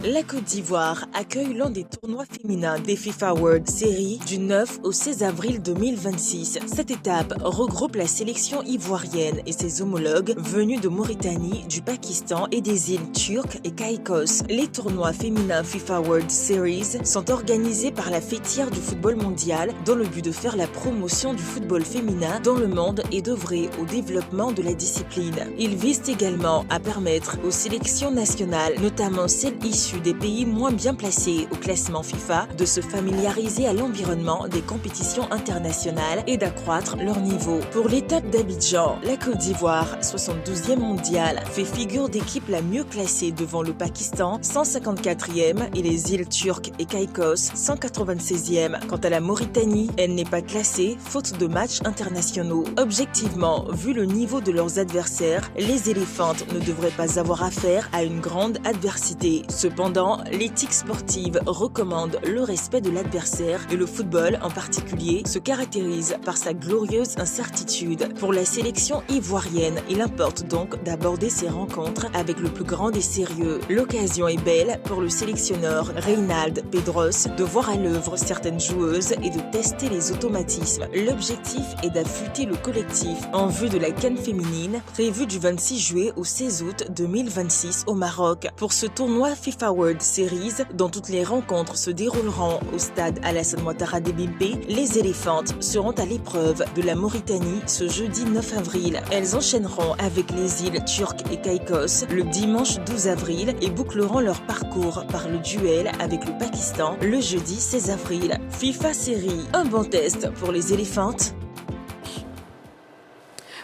La Côte d'Ivoire accueille l'un des tournois féminins des FIFA World Series du 9 au 16 avril 2026. Cette étape regroupe la sélection ivoirienne et ses homologues venus de Mauritanie, du Pakistan et des îles Turques et Caïcos. Les tournois féminins FIFA World Series sont organisés par la fêtière du football mondial dans le but de faire la promotion du football féminin dans le monde et d'œuvrer au développement de la discipline. Ils visent également à permettre aux sélections nationales, notamment celles issues permettu des pays moins bien placés au classement FIFA de se familiariser à l'environnement des compétitions internationales et d'accroître leur niveau. Pour l'étape d'Abidjan, la Côte d'Ivoire, 72e mondiale, fait figure d'équipe la mieux classée devant le Pakistan, 154e, et les îles Turques et Caïcos, 196e. Quant à la Mauritanie, elle n'est pas classée, faute de matchs internationaux. Objectivement, vu le niveau de leurs adversaires, les éléphantes ne devraient pas avoir affaire à une grande adversité. Cependant, l'éthique sportive recommande le respect de l'adversaire et le football en particulier se caractérise par sa glorieuse incertitude. Pour la sélection ivoirienne, il importe donc d'aborder ces rencontres avec le plus grand des sérieux. L'occasion est belle pour le sélectionneur Reynald Pedros de voir à l'œuvre certaines joueuses et de tester les automatismes. L'objectif est d'affûter le collectif en vue de la CAN féminine prévue du 26 juillet au 16 août 2026 au Maroc. Pour ce tournoi FIFA World Series, dont toutes les rencontres se dérouleront au stade Alassane Ouattara d'Ebimpe, les éléphantes seront à l'épreuve de la Mauritanie ce jeudi 9 avril. Elles enchaîneront avec les îles Turques et Caïcos le dimanche 12 avril et boucleront leur parcours par le duel avec le Pakistan le jeudi 16 avril. FIFA Série, un bon test pour les éléphantes.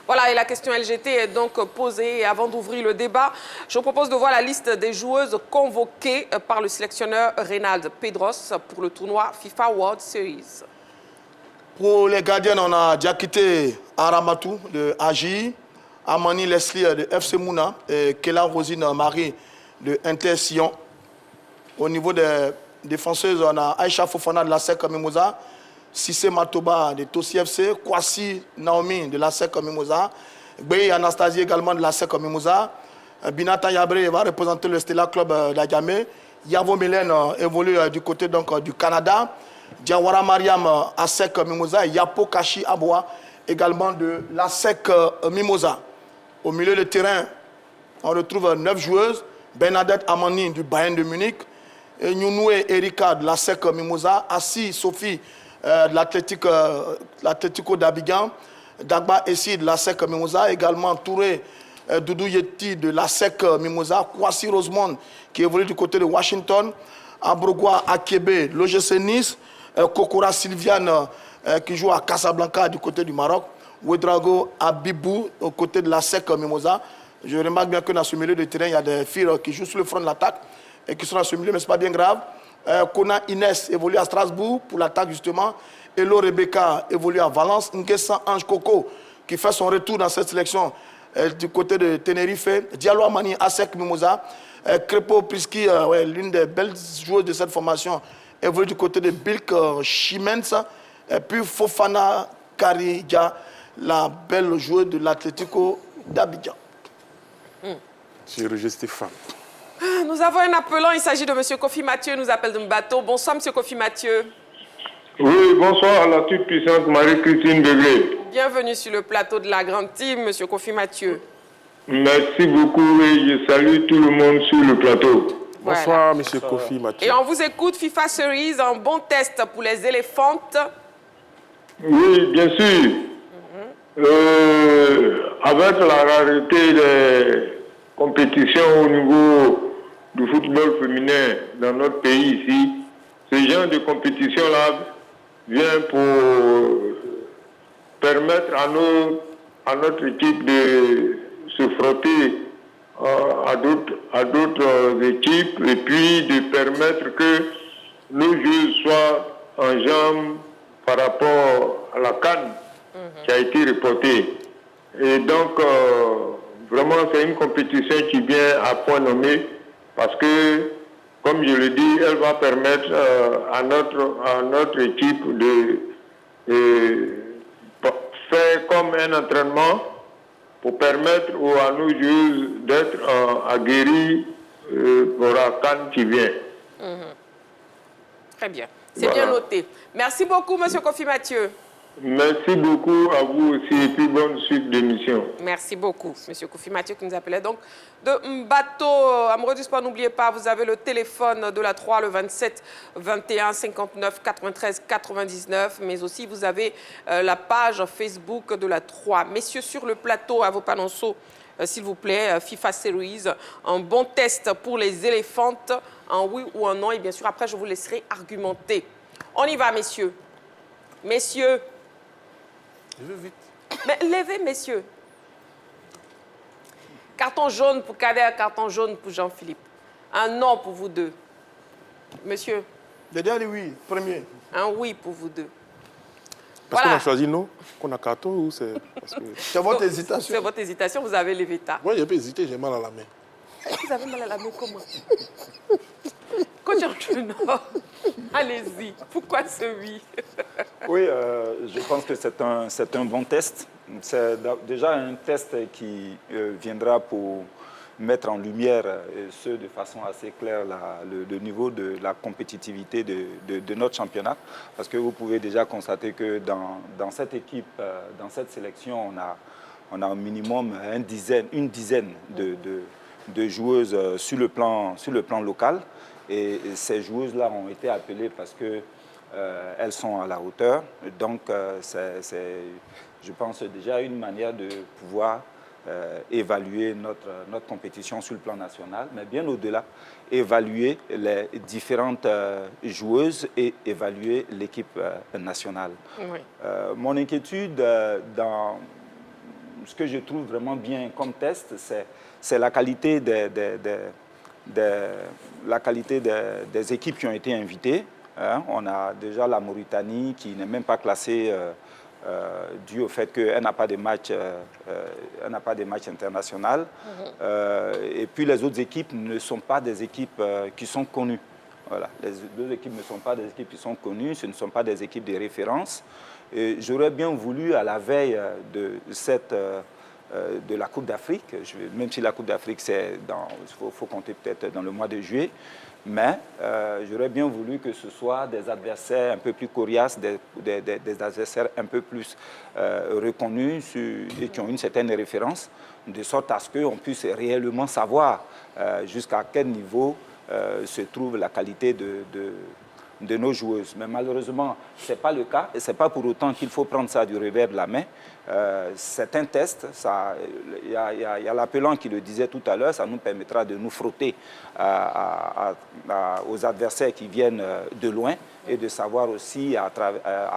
Voilà, et la question LGT est donc posée. Et avant d'ouvrir le débat, je vous propose de voir la liste des joueuses convoquées par le sélectionneur Reynald Pedros pour le tournoi FIFA World Series. Pour les gardiennes, on a Diakité Aramatou de AJ, Amani Leslie de FC Mouna et Kela Rosine Marie de Inter Sion. Au niveau des défenseuses, on a Aïcha Fofana de la SEC Mimosa, Sissé Matoba de Tossi FC, Kwasi Naomi de la SEC Mimosa, Gbei Anastasie également de la SEC Mimosa, Binata Yabré va représenter le Stella Club d'Adjamé, Yavo Mélène évolue du côté donc, du Canada, Diawara Mariam à SEC Mimosa et Yapo Kashi Aboua également de la SEC Mimosa. Au milieu de terrain, on retrouve 9 joueuses, Bernadette Amani du Bayern de Munich, Nyunoué Erika de la SEC Mimosa, Assi Sophie de l'Atlético d'Abidjan, Dagba Essi de la SEC Mimosa, également Touré Doudou Yeti de la SEC Mimosa, Kwasi Rosemond qui évolue du côté de Washington, Abrogwa Akebe, l'OGC Nice, Kokora Sylviane qui joue à Casablanca du côté du Maroc, Ouedrago Abibou au côté de la SEC Mimosa. Je remarque bien que dans ce milieu de terrain, il y a des filles qui jouent sur le front de l'attaque et qui sont dans ce milieu, mais ce n'est pas bien grave. Kona Inès évolue à Strasbourg pour l'attaque justement. Elo Rebecca évolue à Valence. Nkessa Ange Coco qui fait son retour dans cette sélection du côté de Tenerife. Diallo Amani Asek Mimosa. Crepo Priski, l'une des belles joueuses de cette formation, évolue du côté de Bilk Chimens. Et puis Fofana Karidja, la belle joueuse de l'Atlético d'Abidjan. Chirurgie Stéphane. Nous avons un appelant, il s'agit de M. Kofi Mathieu, nous appelle de Mbato. Bonsoir M. Kofi Mathieu. Oui, bonsoir à la toute puissante Marie-Christine Degré. Bienvenue sur le plateau de la grande team, M. Kofi Mathieu. Merci beaucoup et je salue tout le monde sur le plateau. Bonsoir M. Kofi Mathieu. Et on vous écoute, FIFA Series, un bon test pour les éléphantes. Oui, bien sûr. Avec la rareté des compétitions au niveau du football féminin dans notre pays ici, ce genre de compétition-là vient pour permettre à notre équipe de se frotter à d'autres équipes et puis de permettre que nos jeux soient en jambes par rapport à la CAN qui a été reportée. Et donc, vraiment, c'est une compétition qui vient à point nommé parce que, comme je le dis, elle va permettre à notre équipe de faire comme un entraînement pour permettre à nos joueurs d'être aguerris pour la CAN qui vient. Très bien. C'est bien noté. Merci beaucoup, M. Kofi Mathieu. Merci beaucoup à vous aussi et puis bonne suite d'émission. Merci beaucoup, M. Kofi Mathieu qui nous appelait donc de Mbato. Amoureux du sport, n'oubliez pas, vous avez le téléphone de la 3, le 27 21 59 93 99, mais aussi vous avez la page Facebook de la 3. Messieurs, sur le plateau, à vos panonceaux, s'il vous plaît, FIFA Series. Un bon test pour les éléphantes, un oui ou un non. Et bien sûr, après, je vous laisserai argumenter. On y va, messieurs. Messieurs. Je veux vite. Mais levez, messieurs. Carton jaune pour Kader, carton jaune pour Jean-Philippe. Un non pour vous deux. Monsieur. Le dernier oui, premier. Un oui pour vous deux. Parce qu'on a choisi non, qu'on a carton ou c'est parce que... C'est votre hésitation. C'est votre hésitation, vous avez levé tard. Moi, j'ai pas hésité, j'ai mal à la main. Vous avez mal à la main comment? Coach Junior, allez-y. Pourquoi ce oui? Oui, je pense que c'est un bon test. C'est déjà un test qui viendra pour mettre en lumière, et ce de façon assez claire, le niveau de la compétitivité de notre championnat. Parce que vous pouvez déjà constater que dans cette équipe, dans cette sélection, on a au minimum une dizaine de joueuses sur le plan local. Et ces joueuses-là ont été appelées parce qu'elles sont à la hauteur. Donc, c'est, je pense, déjà une manière de pouvoir évaluer notre compétition sur le plan national, mais bien au-delà, évaluer les différentes joueuses et évaluer l'équipe nationale. Oui. Mon inquiétude dans ce que je trouve vraiment bien comme test, c'est la qualité des équipes qui ont été invitées. Hein. On a déjà la Mauritanie qui n'est même pas classée dû au fait qu'elle n'a pas de match, international. Et puis les autres équipes ne sont pas des équipes qui sont connues. Voilà. Les deux équipes ne sont pas des équipes qui sont connues, ce ne sont pas des équipes de référence. J'aurais bien voulu, à la veille de la Coupe d'Afrique, même si la Coupe d'Afrique, faut compter peut-être dans le mois de juillet, mais j'aurais bien voulu que ce soit des adversaires un peu plus coriaces, des adversaires un peu plus reconnus et qui ont une certaine référence, de sorte à ce qu'on puisse réellement savoir jusqu'à quel niveau se trouve la qualité de nos joueuses. Mais malheureusement, ce n'est pas le cas et ce n'est pas pour autant qu'il faut prendre ça du revers de la main. C'est un test, il y a l'appelant qui le disait tout à l'heure, ça nous permettra de nous frotter aux adversaires qui viennent de loin et de savoir aussi à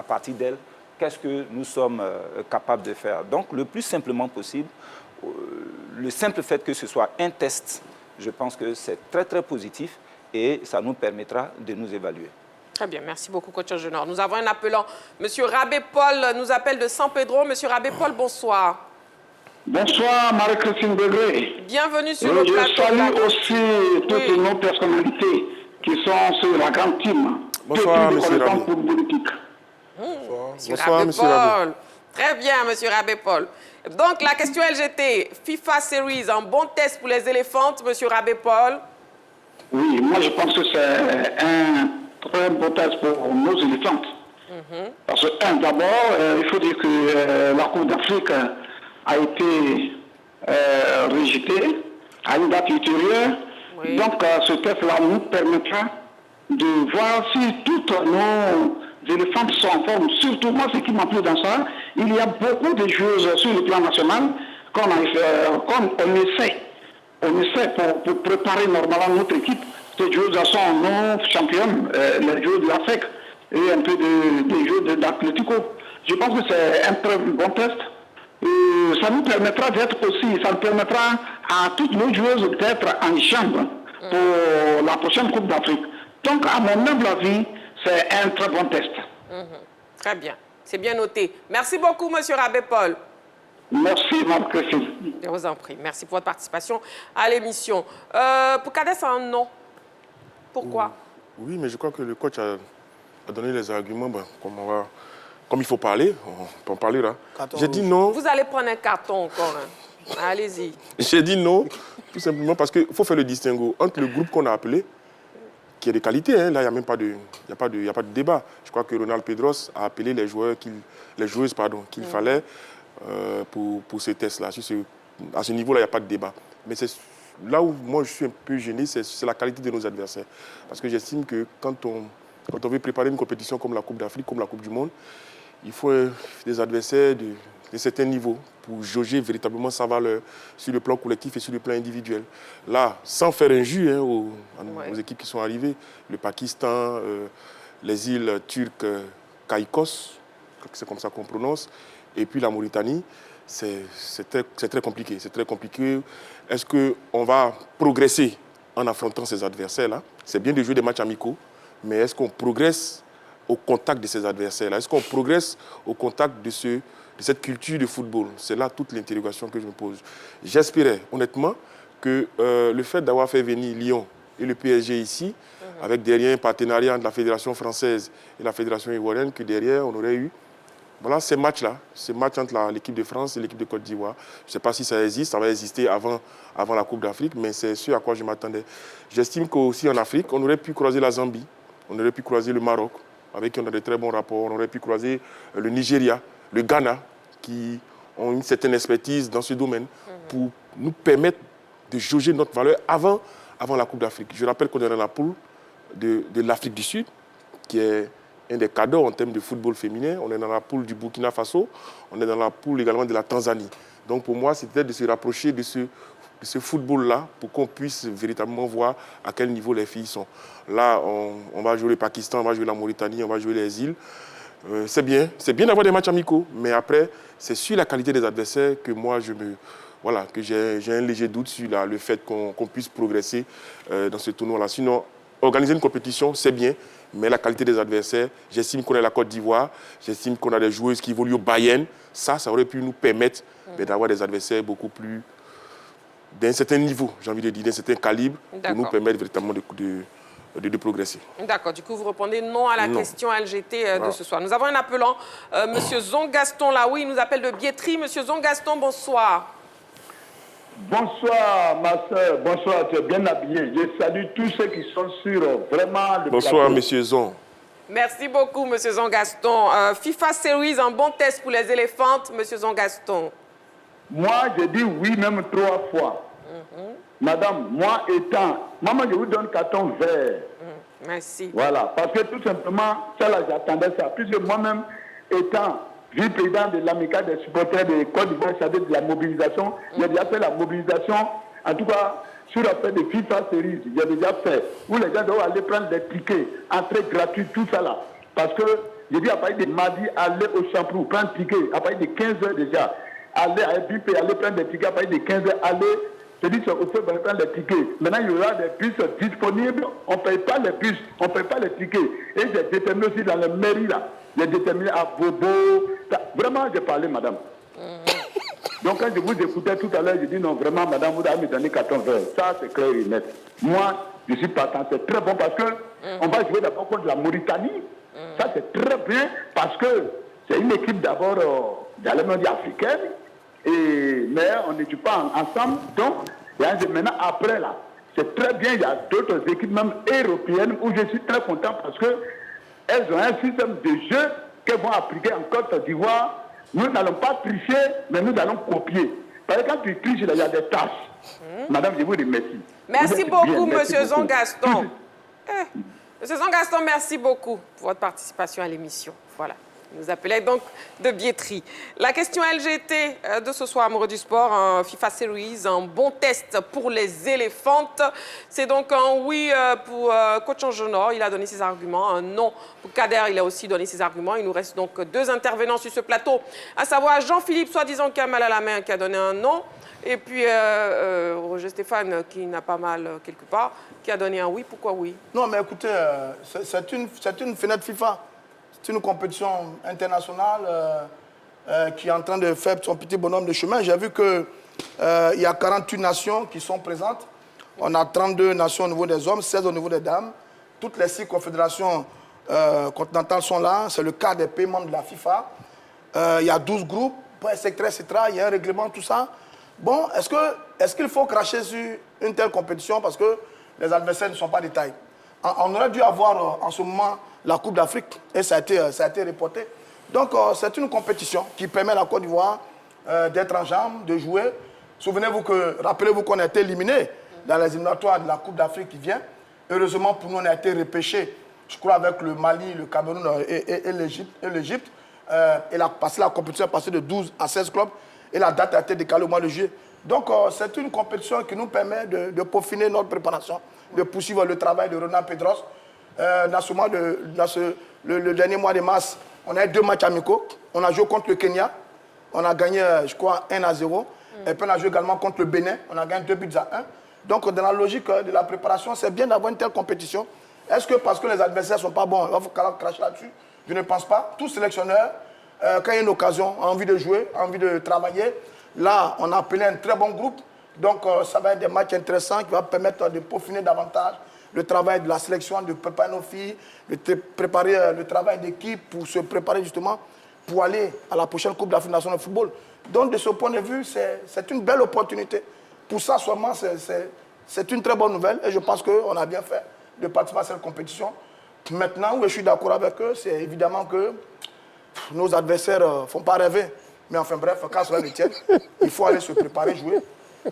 partir d'elles qu'est-ce que nous sommes capables de faire. Donc le plus simplement possible, le simple fait que ce soit un test, je pense que c'est très très positif et ça nous permettra de nous évaluer. Très bien, merci beaucoup, coach Junior. Nous avons un appelant. Monsieur Rabé Paul nous appelle de San Pedro. Monsieur Rabé Paul, bonsoir. Bonsoir, Marie-Christine Degré. Bienvenue sur le plateau. Je salue aussi toutes nos personnalités qui sont sur la grande team. Bonsoir, monsieur Rabé. Bonsoir, monsieur Rabé. Très bien, monsieur Rabé Paul. Donc, la question LGT, FIFA Series, un bon test pour les éléphantes, monsieur Rabé Paul? Oui, moi je pense que c'est un très bon test pour nos éléphantes. Parce que, d'abord, il faut dire que la Coupe d'Afrique a été rejetée à une date ultérieure. Oui. Donc, ce test-là nous permettra de voir si toutes nos éléphantes sont en forme. Surtout, moi, ce qui m'a plu dans ça, il y a beaucoup de joueuses sur le plan national qu'on essaie pour préparer normalement notre équipe. Ces joueuses sont nos championnes, les joueurs de l'Afrique et un peu des joueurs d'athlético. Je pense que c'est un très bon test. Et ça nous permettra d'être aussi, ça nous permettra à toutes nos joueuses d'être en chambre pour la prochaine Coupe d'Afrique. Donc, à mon humble avis, c'est un très bon test. Très bien, c'est bien noté. Merci beaucoup, monsieur Rabé Paul. Merci, Marc-Christine. Je vous en prie. Merci pour votre participation à l'émission. Pour Kader, c'est un non. Pourquoi? Oui, mais je crois que le coach a donné les arguments. Comme il faut parler, on peut en parler là. J'ai dit non. Vous allez prendre un carton encore. Hein. Allez-y. J'ai dit non, tout simplement parce qu'il faut faire le distinguo entre le groupe qu'on a appelé, qui est de qualité. Hein. Là, il n'y a même pas de débat. Je crois que Ronald Pedros a appelé les joueuses qu'il fallait pour ce test-là. À ce niveau-là, il n'y a pas de débat. Mais c'est là où moi je suis un peu gêné, c'est la qualité de nos adversaires. Parce que j'estime que quand on veut préparer une compétition comme la Coupe d'Afrique, comme la Coupe du Monde, il faut des adversaires d'un certain niveau pour jauger véritablement sa valeur sur le plan collectif et sur le plan individuel. Là, sans faire injure aux équipes qui sont arrivées, le Pakistan, les îles turques Caïcos, c'est comme ça qu'on prononce, et puis la Mauritanie, c'est très compliqué. C'est très compliqué. Est-ce qu'on va progresser en affrontant ces adversaires-là? C'est bien de jouer des matchs amicaux, mais est-ce qu'on progresse au contact de ces adversaires-là? Est-ce qu'on progresse au contact de cette culture de football? C'est là toute l'interrogation que je me pose. J'espérais honnêtement que le fait d'avoir fait venir Lyon et le PSG ici, avec derrière un partenariat entre la Fédération française et la Fédération ivoirienne, que derrière on aurait eu ces matchs-là, ces matchs entre l'équipe de France et l'équipe de Côte d'Ivoire. Je ne sais pas si ça existe, ça va exister avant la Coupe d'Afrique, mais c'est ce à quoi je m'attendais. J'estime qu'aussi en Afrique, on aurait pu croiser la Zambie, on aurait pu croiser le Maroc, avec qui on a de très bons rapports, on aurait pu croiser le Nigeria, le Ghana, qui ont une certaine expertise dans ce domaine, pour nous permettre de jauger notre valeur avant la Coupe d'Afrique. Je rappelle qu'on est dans la poule de l'Afrique du Sud, qui est un des cadeaux en termes de football féminin. On est dans la poule du Burkina Faso, on est dans la poule également de la Tanzanie. Donc pour moi, c'était de se rapprocher de ce football-là pour qu'on puisse véritablement voir à quel niveau les filles sont. Là, on va jouer le Pakistan, on va jouer la Mauritanie, on va jouer les îles. C'est bien d'avoir des matchs amicaux, mais après, c'est sur la qualité des adversaires que moi, que j'ai un léger doute sur le fait qu'on puisse progresser dans ce tournoi-là. Sinon, organiser une compétition, c'est bien, mais la qualité des adversaires, j'estime qu'on a la Côte d'Ivoire, j'estime qu'on a des joueuses qui évoluent au Bayern. Ça aurait pu nous permettre d'avoir des adversaires beaucoup plus d'un certain niveau, j'ai envie de dire, d'un certain calibre, pour nous permettre véritablement de progresser. D'accord, du coup vous répondez non à la question LGT de ce soir. Nous avons un appelant, M. Zongaston Laoui, il nous appelle de Biétry. M. Zongaston, bonsoir. Bonsoir, ma soeur. Bonsoir, tu es bien habillé. Je salue tous ceux qui sont sur vraiment le Bonsoir, plateau. M. Zon. Merci beaucoup, M. Zongaston. FIFA Series, un bon test pour les éléphantes, M. Zongaston. Moi, je dis oui, même 3 fois. Madame, moi, je vous donne carton vert. Merci. Voilà, parce que tout simplement, ça là, j'attendais ça. Puisque moi-même, étant vice-président de l'amicale des supporters de Côte d'Ivoire, c'est-à-dire de la mobilisation, j'ai déjà fait la mobilisation, en tout cas, sur l'affaire de FIFA Series, j'ai déjà fait, où les gens doivent aller prendre des tickets, entrée gratuite, tout ça là. Parce que, j'ai dit à partir de mardi, aller au Champrou, prendre ticket, à partir de 15 h déjà, aller à FBP, aller prendre des tickets, à partir de 15 h, aller. Je dis au fait de prendre les tickets. Maintenant, il y aura des bus disponibles. On ne paye pas les bus, on ne paye pas les tickets. Et j'ai déterminé aussi dans les mairies là. J'ai déterminé à Bobo. Vraiment, j'ai parlé, madame. Donc, quand je vous écoutais tout à l'heure, je dis non, vraiment, madame, vous avez me donné 14 heures. Ça, c'est clair et net. Moi, je suis partant. C'est très bon parce que on va jouer d'abord contre la Mauritanie. Ça, c'est très bien parce que c'est une équipe d'abord, j'allais me dire africaine. Mais on n'étudie pas ensemble. Donc, maintenant, après, là, c'est très bien. Il y a d'autres équipes, même européennes, où je suis très content parce qu'elles ont un système de jeu qu'elles vont appliquer en Côte d'Ivoire. Nous n'allons pas tricher, mais nous allons copier. Parce que quand tu triches, il y a des tâches. Madame, je vous remercie. Merci beaucoup, M. Zongaston. Monsieur Zongaston, merci beaucoup pour votre participation à l'émission. Voilà. Nous appelait donc de Biétry. La question LGT de ce soir, amoureux du sport, un FIFA Series, un bon test pour les éléphantes. C'est donc un oui pour coach Angenor, il a donné ses arguments. Un non pour Kader, il a aussi donné ses arguments. Il nous reste donc 2 intervenants sur ce plateau, à savoir Jean-Philippe, soi-disant qui a mal à la main, qui a donné un non. Et puis Roger Stéphane, qui n'a pas mal quelque part, qui a donné un oui. Pourquoi oui? Non, mais écoutez, c'est une fenêtre FIFA. C'est une compétition internationale qui est en train de faire son petit bonhomme de chemin. J'ai vu qu'il y a 48 nations qui sont présentes. On a 32 nations au niveau des hommes, 16 au niveau des dames. Toutes les 6 confédérations continentales sont là. C'est le cas des paiements de la FIFA. Il y a 12 groupes, etc. Il y a un règlement, tout ça. Bon, est-ce qu'il faut cracher sur une telle compétition parce que les adversaires ne sont pas de taille? On aurait dû avoir en ce moment la Coupe d'Afrique et ça a été reporté. Donc c'est une compétition qui permet à la Côte d'Ivoire d'être en jambes, de jouer. Rappelez-vous qu'on a été éliminé dans les éliminatoires de la Coupe d'Afrique qui vient. Heureusement pour nous, on a été repêchés, je crois, avec le Mali, le Cameroun et l'Égypte. la compétition est passée de 12 à 16 clubs et la date a été décalée au mois de juillet. Donc c'est une compétition qui nous permet de peaufiner notre préparation, de poursuivre le travail de Ronan Pedros. Le dernier mois de mars, on a eu 2 matchs amicaux. On a joué contre le Kenya. On a gagné, je crois, 1-0. Et puis on a joué également contre le Bénin. On a gagné 2-1. Donc dans la logique de la préparation, c'est bien d'avoir une telle compétition. Est-ce que parce que les adversaires ne sont pas bons, il va falloir cracher là-dessus? Je ne pense pas. Tout sélectionneur, quand il y a une occasion, a envie de jouer, a envie de travailler. Là, on a appelé un très bon groupe. Donc ça va être des matchs intéressants qui vont permettre de peaufiner davantage le travail de la sélection, de préparer nos filles, de préparer le travail d'équipe pour se préparer justement pour aller à la prochaine Coupe d'Afrique nationale de football. Donc de ce point de vue, c'est une belle opportunité. Pour ça seulement, c'est une très bonne nouvelle et je pense qu'on a bien fait de participer à cette compétition. Maintenant, où je suis d'accord avec eux, c'est évidemment que nos adversaires ne font pas rêver. Mais enfin bref, quand cela le tienne, il faut aller se préparer, jouer.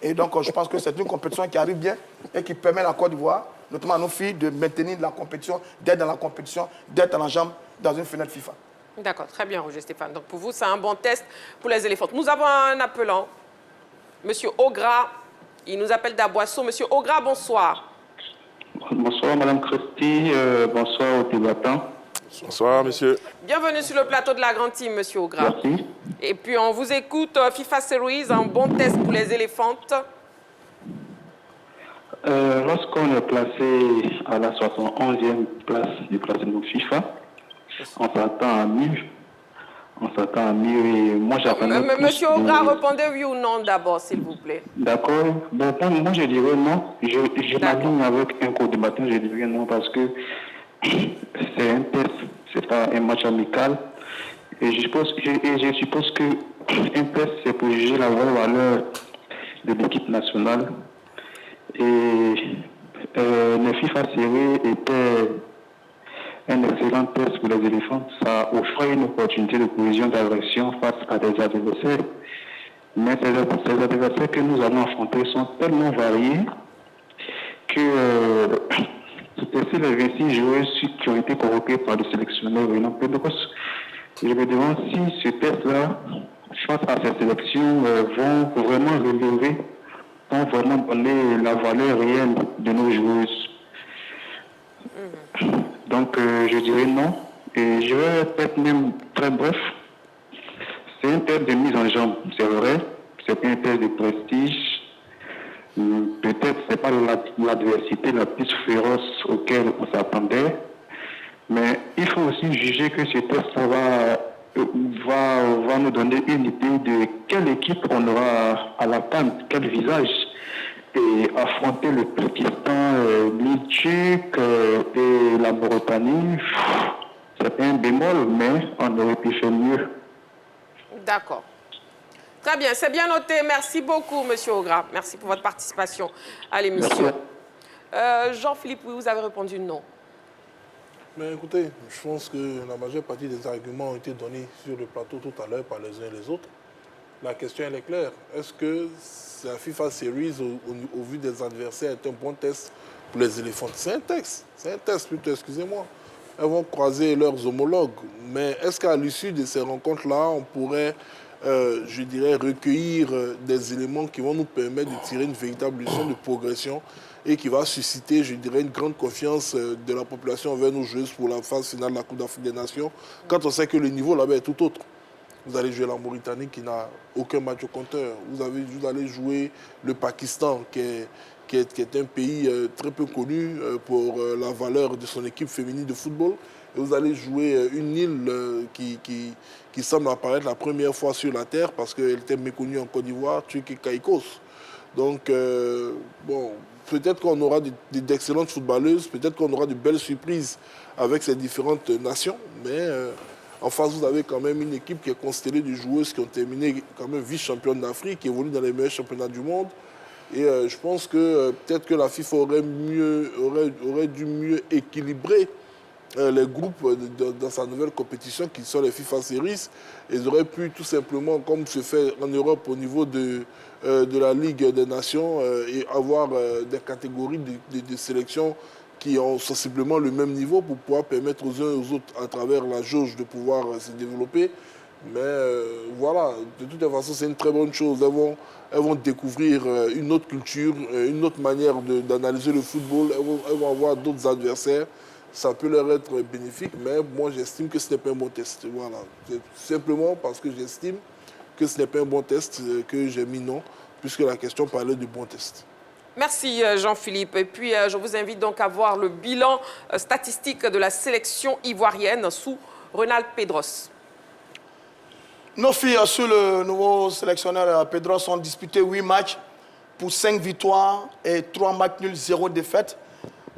Et donc je pense que c'est une compétition qui arrive bien et qui permet à la Côte d'Ivoire, notamment à nos filles, de maintenir la compétition, d'être dans la compétition, d'être en jambe dans une fenêtre FIFA. D'accord, très bien Roger Stéphane. Donc pour vous, c'est un bon test pour les éléphants. Nous avons un appelant, Monsieur Ogra. Il nous appelle d'Aboisseau. Monsieur Ogra, bonsoir. Bonsoir Madame Christie, bonsoir aux débattants. Bonsoir monsieur. Bienvenue sur le plateau de la Grande Team, Monsieur Ogra. Merci. Et puis on vous écoute, FIFA Series, un bon test pour les éléphantes. Lorsqu'on est placé à la 71e place du classement FIFA, on s'attend à mieux. On s'attend à mieux et moi j'attendais... Monsieur Ogra, répondez oui ou non d'abord, s'il vous plaît. D'accord. Bon, moi je dirais non. Je m'aligne avec un co-débattant, je dirais non parce que c'est un test, c'est pas un match amical. Et je suppose que un test, c'est pour juger la vraie valeur de l'équipe nationale. Et le FIFA Series était un excellent test pour les éléphants. Ça offrait une opportunité de cohésion d'agression face à des adversaires. Mais ces adversaires que nous allons affronter sont tellement variés que c'est les 26 joueurs qui ont été convoqués par le sélectionneur Renan Pedros. Je me demande si ce test-là, face à ces sélections, vont vraiment relever, vont vraiment donner la valeur réelle de nos joueuses. Donc, je dirais non. Et je vais être même très bref. C'est un test de mise en jambe, c'est vrai. C'est un test de prestige. Peut-être ce n'est pas l'adversité la plus féroce auquel on s'attendait. Mais il faut aussi juger que ce test va nous donner une idée de quelle équipe on aura à l'attendre, quel visage. Et affronter le Pakistan, l'Égypte et la Mauritanie, c'est un bémol, mais on aurait pu faire mieux. D'accord. Très bien, c'est bien noté. Merci beaucoup, Monsieur Ogra. Merci pour votre participation à l'émission. Jean-Philippe, vous avez répondu non. Mais écoutez, je pense que la majeure partie des arguments ont été donnés sur le plateau tout à l'heure par les uns et les autres. La question, elle est claire. Est-ce que la FIFA Series, au vu des adversaires, est un bon test pour les éléphants? C'est un test plutôt, excusez-moi. Elles vont croiser leurs homologues. Mais est-ce qu'à l'issue de ces rencontres-là, on pourrait, je dirais, recueillir des éléments qui vont nous permettre de tirer une véritable leçon de progression et qui va susciter, je dirais, une grande confiance de la population envers nos joueuses pour la phase finale de la Coupe d'Afrique des Nations, quand on sait que le niveau là-bas est tout autre? Vous allez jouer la Mauritanie qui n'a aucun match au compteur. Vous allez jouer le Pakistan qui est un pays très peu connu pour la valeur de son équipe féminine de football. Et vous allez jouer une île qui semble apparaître la première fois sur la Terre parce qu'elle était méconnue en Côte d'Ivoire, Turquie et Caïcos. Donc, bon, peut-être qu'on aura d'excellentes footballeuses, peut-être qu'on aura de belles surprises avec ces différentes nations, mais... en face, vous avez quand même une équipe qui est constellée de joueuses qui ont terminé quand même vice-championne d'Afrique, qui évoluent dans les meilleurs championnats du monde. Et je pense que peut-être que la FIFA aurait dû mieux équilibrer les groupes dans sa nouvelle compétition qui sont les FIFA Series. Ils auraient pu tout simplement, comme se fait en Europe au niveau de la Ligue des Nations, et avoir des catégories de sélection qui ont sensiblement le même niveau pour pouvoir permettre aux uns et aux autres, à travers la jauge, de pouvoir se développer. Mais voilà, de toute façon, c'est une très bonne chose. Elles vont découvrir une autre culture, une autre manière d'analyser le football. Elles vont avoir d'autres adversaires. Ça peut leur être bénéfique, mais moi, j'estime que ce n'est pas un bon test. Voilà. C'est simplement parce que j'estime que ce n'est pas un bon test que j'ai mis non, puisque la question parlait du bon test. Merci Jean-Philippe. Et puis, je vous invite donc à voir le bilan statistique de la sélection ivoirienne sous Ronald Pedros. Nos filles, sous le nouveau sélectionneur Pedros, ont disputé 8 matchs pour 5 victoires et 3 matchs nuls, 0 défaite.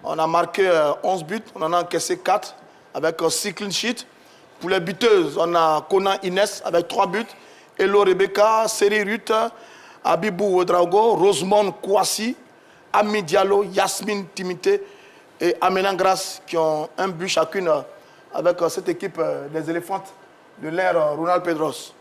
On a marqué 11 buts, on en a encaissé 4 avec 6 clean sheets. Pour les buteuses, on a Kona Inès avec 3 buts, Elo Rebecca, Seri Ruth, Abibou Ouedraogo, Rosemond Kouassi, Ami Diallo, Yasmine Timité et Amélan Grasse qui ont un but chacune avec cette équipe des éléphantes de l'ère Ronald Pedros.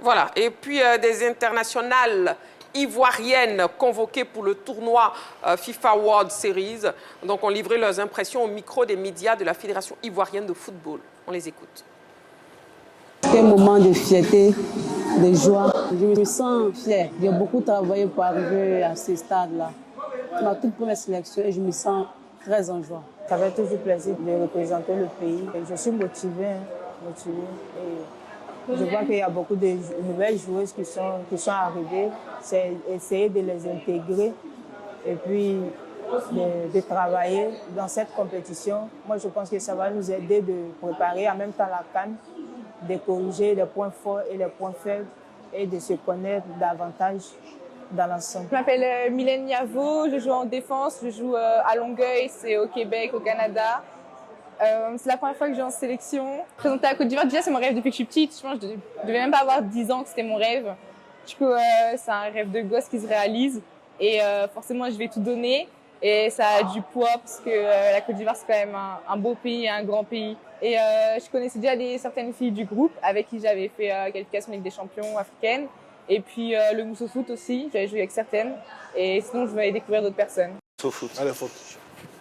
Voilà, et puis des internationales ivoiriennes convoquées pour le tournoi FIFA World Series. Donc, ont livré leurs impressions au micro des médias de la Fédération ivoirienne de football. On les écoute. C'est un moment de fierté, de joie. Je me sens fière. J'ai beaucoup travaillé pour arriver à ce stade-là. C'est ma toute première sélection et je me sens très en joie. Ça fait toujours plaisir de représenter le pays. Et je suis motivée. Et je vois qu'il y a beaucoup de nouvelles joueuses qui sont arrivées. C'est essayer de les intégrer et puis de travailler dans cette compétition. Moi, je pense que ça va nous aider de préparer en même temps la CAN, de corriger les points forts et les points faibles et de se connaître davantage dans l'ensemble. Je m'appelle Mylène Niavo, je joue en défense, je joue à Longueuil, c'est au Québec, au Canada. C'est la première fois que je joue en sélection. Présenter à la Côte d'Ivoire, déjà c'est mon rêve depuis que je suis petite. Je pense que je ne devais même pas avoir 10 ans que c'était mon rêve. Du coup, c'est un rêve de gosse qui se réalise. Et forcément, je vais tout donner. Et ça a du poids parce que la Côte d'Ivoire, c'est quand même un beau pays, un grand pays. Et je connaissais déjà certaines filles du groupe avec qui j'avais fait qualification Ligue des champions africaine. Et puis le Mousso Foot aussi, j'avais joué avec certaines. Et sinon, je vais aller découvrir d'autres personnes. Allez, faute.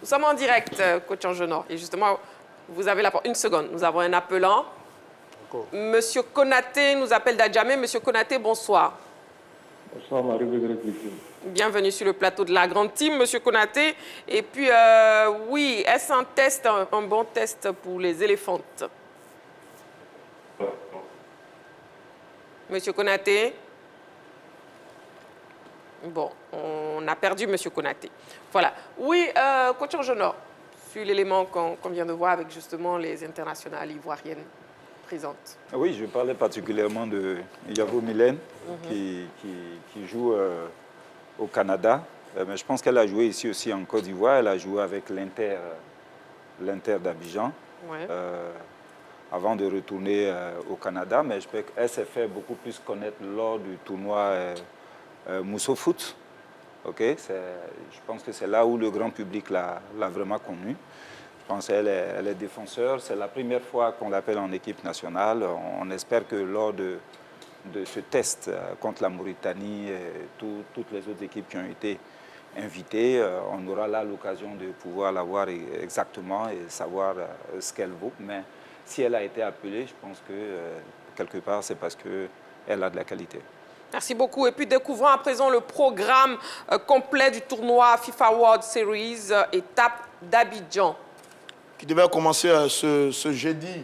Nous sommes en direct, coach Angenor. Et justement, vous avez une seconde. Nous avons un appelant. Monsieur Konaté nous appelle d'Adjamé. Monsieur Konaté, bonsoir. Bonsoir, Marie-Bégré. Bienvenue sur le plateau de la Grande Team, Monsieur Konaté. Et puis, oui, est-ce un test, un bon test pour les éléphantes? Monsieur Konaté? Bon, on a perdu Monsieur Konaté. Voilà. Oui, coach Angenor, sur l'élément qu'on vient de voir avec justement les internationales ivoiriennes présentes. Oui, je parlais particulièrement de Yavo Mylène, qui joue au Canada. Mais je pense qu'elle a joué ici aussi en Côte d'Ivoire. Elle a joué avec l'Inter d'Abidjan. Ouais. Avant de retourner au Canada. Mais elle s'est fait beaucoup plus connaître lors du tournoi Mousso Foot. Okay? Je pense que c'est là où le grand public l'a vraiment connue. Je pense qu'elle est défenseur. C'est la première fois qu'on l'appelle en équipe nationale. On espère que lors de ce test contre la Mauritanie et toutes les autres équipes qui ont été invitées, on aura là l'occasion de pouvoir la voir exactement et savoir ce qu'elle vaut. Mais si elle a été appelée, je pense que quelque part, c'est parce qu'elle a de la qualité. Merci beaucoup. Et puis, découvrons à présent le programme complet du tournoi FIFA World Series, étape d'Abidjan. Qui devait commencer ce jeudi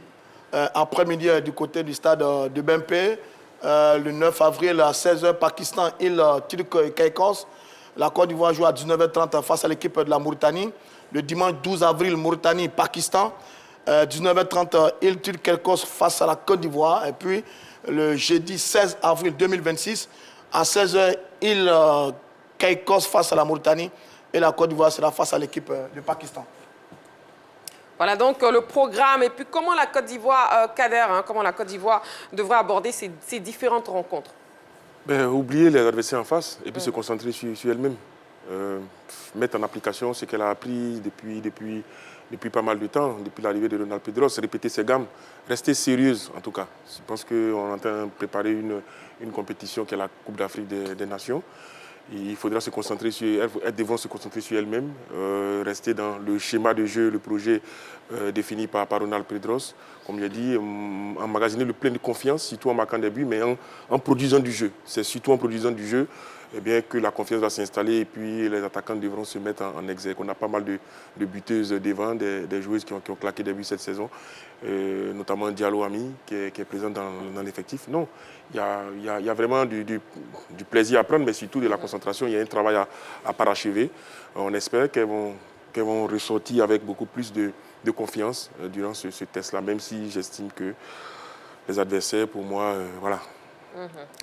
après-midi du côté du stade de Bempé. Le 9 avril à 16h, Pakistan, île Turc Caïcos. La Côte d'Ivoire joue à 19h30 face à l'équipe de la Mauritanie. Le dimanche 12 avril, Mauritanie, Pakistan. 19h30, île Turc Caïcos face à la Côte d'Ivoire. Et puis, le jeudi 16 avril 2026, à 16h, île Caïcos face à la Mauritanie. Et la Côte d'Ivoire sera face à l'équipe du Pakistan. Voilà donc le programme. Et puis comment la Côte d'Ivoire, Kader, comment la Côte d'Ivoire devrait aborder ces différentes rencontres? Oublier les adversaires en face et puis se concentrer sur elle-même. Mettre en application ce qu'elle a appris depuis pas mal de temps, depuis l'arrivée de Ronald Pedros, répéter ses gammes, rester sérieuse en tout cas. Je pense qu'on est en train de préparer une compétition qui est la Coupe d'Afrique des Nations. Il faudra se concentrer elles devront se concentrer sur elles-mêmes, rester dans le schéma de jeu, le projet défini par Ronald Pedros. Comme je l'ai dit, emmagasiner le plein de confiance, surtout en marquant des buts, mais en produisant du jeu. C'est surtout en produisant du jeu que la confiance va s'installer et puis les attaquants devront se mettre en exergue. On a pas mal de buteuses devant, des joueuses qui ont claqué des buts cette saison, notamment Diallo Ami qui est présent dans l'effectif. Non, il y a vraiment du plaisir à prendre, mais surtout de la concentration. Il y a un travail à parachever. On espère qu'elles vont ressortir avec beaucoup plus de confiance durant ce test-là, même si j'estime que les adversaires, pour moi, voilà.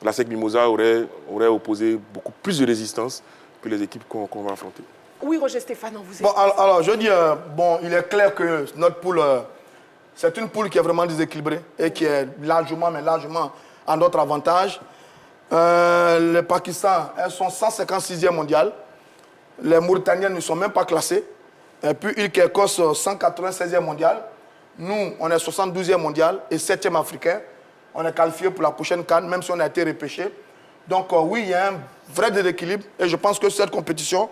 La SEC Mimosa aurait opposé beaucoup plus de résistance que les équipes qu'on va affronter. Oui, Roger Stéphane, vous êtes... Bon, alors, je dis, il est clair que notre poule, c'est une poule qui est vraiment déséquilibrée et qui est largement à notre avantage. Le Pakistan, elles sont 156e mondial. Les Mauritaniennes ne sont même pas classées. Et puis, il Kékos, 196e mondial. Nous, on est 72e mondial et 7e africain. On est qualifié pour la prochaine CAN, même si on a été repêché. Donc oui, il y a un vrai déséquilibre. Et je pense que cette compétition,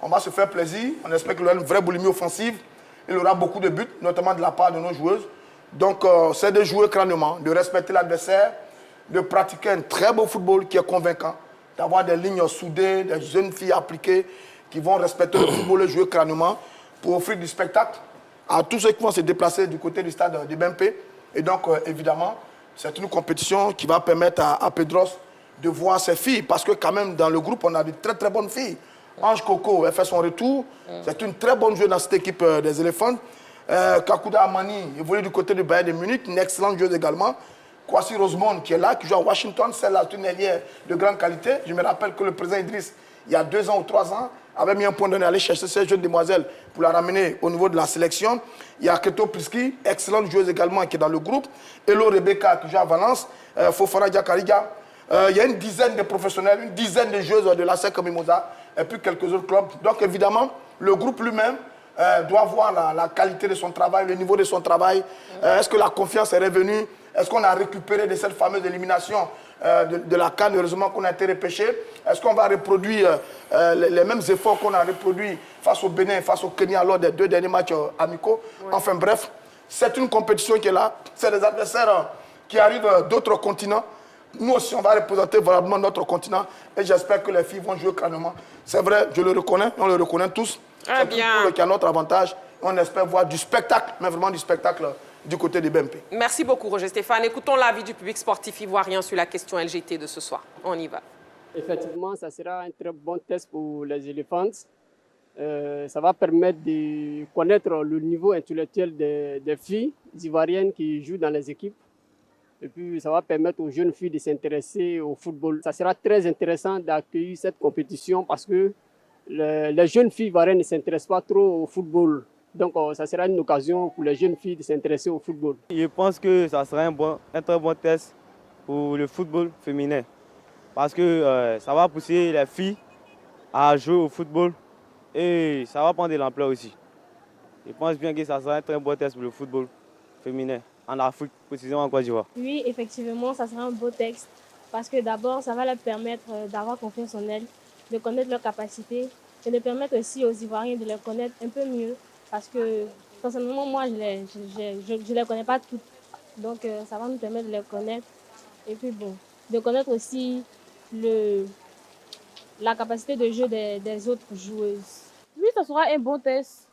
on va se faire plaisir. On espère qu'il y aura une vraie boulimie offensive. Il y aura beaucoup de buts, notamment de la part de nos joueuses. Donc c'est de jouer crânement, de respecter l'adversaire, de pratiquer un très beau football qui est convaincant, d'avoir des lignes soudées, des jeunes filles appliquées qui vont respecter le football et jouer crânement pour offrir du spectacle à tous ceux qui vont se déplacer du côté du stade de BMP. Et donc, évidemment, c'est une compétition qui va permettre à Pedros de voir ses filles. Parce que quand même, dans le groupe, on a de très très bonnes filles. Ange Coco, elle fait son retour. C'est une très bonne joueuse dans cette équipe des éléphants. Kakuda Amani évolue du côté du Bayern de Munich, une excellente joueuse également. Kwasi Rosemond qui est là, qui joue à Washington, celle-là, une ailière de grande qualité. Je me rappelle que le président Idriss, il y a 2 ans ou 3 ans, avait mis un point donné à aller chercher cette jeune demoiselle pour la ramener au niveau de la sélection. Il y a Keto Priski, excellente joueuse également, qui est dans le groupe. Elo Rebecca, qui joue à Valence. Fofana Diakariga. Il y a une dizaine de professionnels, une dizaine de joueuses de la SEC Mimosa, et puis quelques autres clubs. Donc évidemment, le groupe lui-même doit voir la qualité de son travail, le niveau de son travail. Est-ce que la confiance est revenue? Est-ce qu'on a récupéré de cette fameuse élimination de la CAN, heureusement qu'on a été repêché? Est-ce qu'on va reproduire les mêmes efforts qu'on a reproduits face au Bénin, face au Kenya lors des 2 derniers matchs amicaux? Enfin bref, c'est une compétition qui est là. C'est des adversaires qui arrivent d'autres continents. Nous aussi, on va représenter valablement notre continent. Et j'espère que les filles vont jouer calmement. C'est vrai, je le reconnais, on le reconnaît tous. C'est une poule qui a notre avantage. On espère voir du spectacle, mais vraiment du spectacle du côté des BMP. Merci beaucoup, Roger Stéphane. Écoutons l'avis du public sportif ivoirien sur la question LGT de ce soir. On y va. Effectivement, ça sera un très bon test pour les éléphants. Ça va permettre de connaître le niveau intellectuel des filles ivoiriennes qui jouent dans les équipes. Et puis, ça va permettre aux jeunes filles de s'intéresser au football. Ça sera très intéressant d'accueillir cette compétition parce que les jeunes filles ivoiriennes ne s'intéressent pas trop au football. Donc, ça sera une occasion pour les jeunes filles de s'intéresser au football. Je pense que ça sera un très bon test pour le football féminin. Parce que ça va pousser les filles à jouer au football et ça va prendre de l'ampleur aussi. Je pense bien que ça sera un très bon test pour le football féminin en Afrique, précisément en Côte d'Ivoire. Oui, effectivement, ça sera un beau texte parce que d'abord, ça va leur permettre d'avoir confiance en elles, de connaître leurs capacités et de permettre aussi aux Ivoiriens de les connaître un peu mieux. Parce que, personnellement, moi, je ne les connais pas toutes. Donc, ça va nous permettre de les connaître. Et puis, bon, de connaître aussi la capacité de jeu des autres joueuses. Oui, ça sera un bon test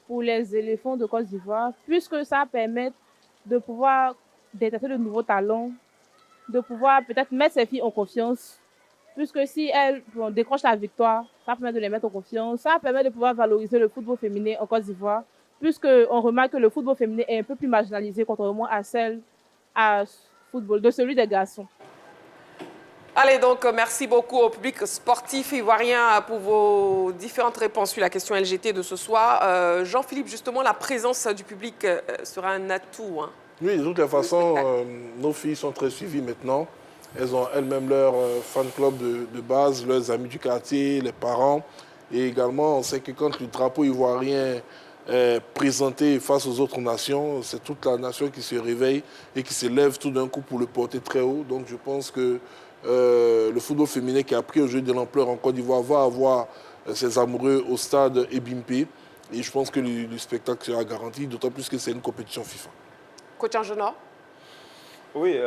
pour les éléphants de Côte d'Ivoire, puisque ça permet de pouvoir détecter de nouveaux talents, de pouvoir peut-être mettre ces filles en confiance, puisque si elles décrochent la victoire, ça permet de les mettre en confiance, ça permet de pouvoir valoriser le football féminin en Côte d'Ivoire, puisqu'on remarque que le football féminin est un peu plus marginalisé contrairement à football de celui des garçons. Allez, donc, merci beaucoup au public sportif ivoirien pour vos différentes réponses sur la question LGT de ce soir. Jean-Philippe, justement, la présence du public sera un atout. Hein. Oui, de toutes les façons, nos filles sont très suivies maintenant. Elles ont elles-mêmes leur fan club de base, leurs amis du quartier, les parents. Et également, on sait que quand le drapeau ivoirien présenté face aux autres nations. C'est toute la nation qui se réveille et qui se lève tout d'un coup pour le porter très haut. Donc je pense que le football féminin qui a pris au jeu de l'ampleur en Côte d'Ivoire va avoir ses amoureux au stade Ebimpe. Et je pense que le spectacle sera garanti, d'autant plus que c'est une compétition FIFA. Coach Angenor? Oui,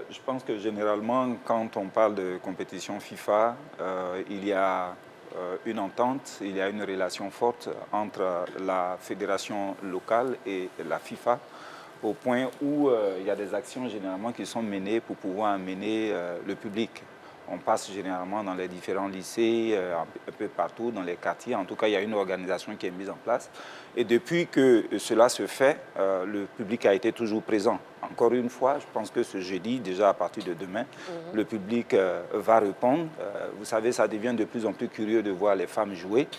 je pense que généralement, quand on parle de compétition FIFA, il y a une entente, il y a une relation forte entre la fédération locale et la FIFA, au point où il y a des actions généralement qui sont menées pour pouvoir amener le public. On passe généralement dans les différents lycées, un peu partout, dans les quartiers. En tout cas, il y a une organisation qui est mise en place. Et depuis que cela se fait, le public a été toujours présent. Encore une fois, je pense que ce jeudi, déjà à partir de demain, le public va répondre. Vous savez, ça devient de plus en plus curieux de voir les femmes jouer.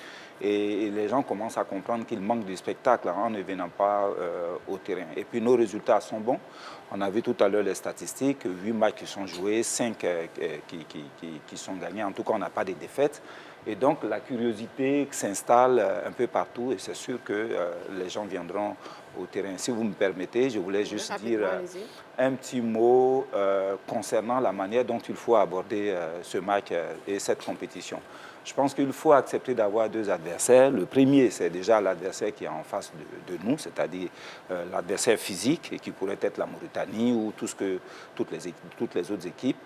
Et les gens commencent à comprendre qu'il manque de spectacle en ne venant pas au terrain. Et puis nos résultats sont bons. On a vu tout à l'heure les statistiques, 8 matchs qui sont joués, 5 qui sont gagnés. En tout cas, on n'a pas de défaites. Et donc la curiosité s'installe un peu partout et c'est sûr que les gens viendront au terrain. Si vous me permettez, je voulais juste dire un petit mot concernant la manière dont il faut aborder ce match et cette compétition. Je pense qu'il faut accepter d'avoir deux adversaires. Le premier, c'est déjà l'adversaire qui est en face de nous, c'est-à-dire l'adversaire physique, et qui pourrait être la Mauritanie ou toutes les autres équipes.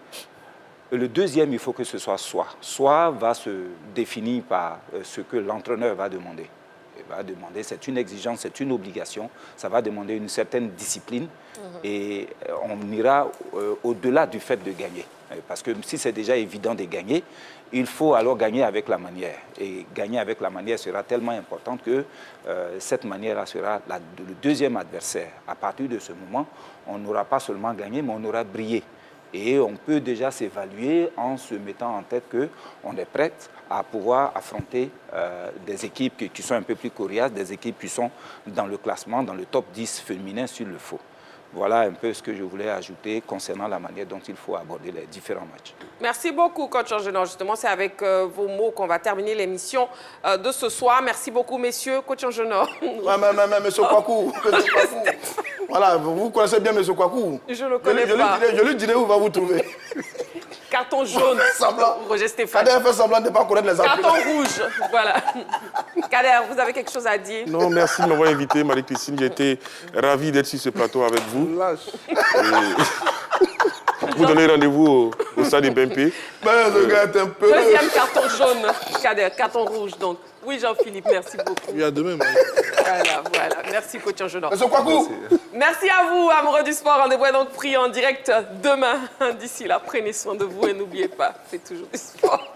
Le deuxième, il faut que ce soit soi. Soi va se définir par ce que l'entraîneur va demander. Il va demander, c'est une exigence, c'est une obligation. Ça va demander une certaine discipline et on ira au-delà du fait de gagner. Parce que si c'est déjà évident de gagner, il faut alors gagner avec la manière. Et gagner avec la manière sera tellement importante que cette manière-là sera le deuxième adversaire. À partir de ce moment, on n'aura pas seulement gagné, mais on aura brillé. Et on peut déjà s'évaluer en se mettant en tête qu'on est prêt à pouvoir affronter des équipes qui sont un peu plus coriaces, des équipes qui sont dans le classement, dans le top 10 féminin s'il le faut. Voilà un peu ce que je voulais ajouter concernant la manière dont il faut aborder les différents matchs. Merci beaucoup, coach Angenor. Justement, c'est avec vos mots qu'on va terminer l'émission de ce soir. Merci beaucoup, messieurs. Coach Angenor. Monsieur Kwaku. Voilà, vous connaissez bien monsieur Kwaku. Je ne le connais pas. Je lui dirai où il va vous trouver. Carton jaune. Roger Stéphane. Kader fait semblant de ne pas connaître les appels. Carton rouge. Voilà. Kader, vous avez quelque chose à dire? Non, merci de m'avoir invité, Marie-Christine. J'ai été ravi d'être sur ce plateau avec vous. Vous donnez rendez-vous au stade de Bempé. Deuxième carton jaune, Kader, carton rouge. Donc. Oui, Jean-Philippe, merci beaucoup. Oui, à demain. Voilà. Merci, coach Angenor. Kwaku. Merci à vous, amoureux du sport. Rendez-vous est donc pris en direct demain. D'ici là, prenez soin de vous et n'oubliez pas, faites toujours du sport.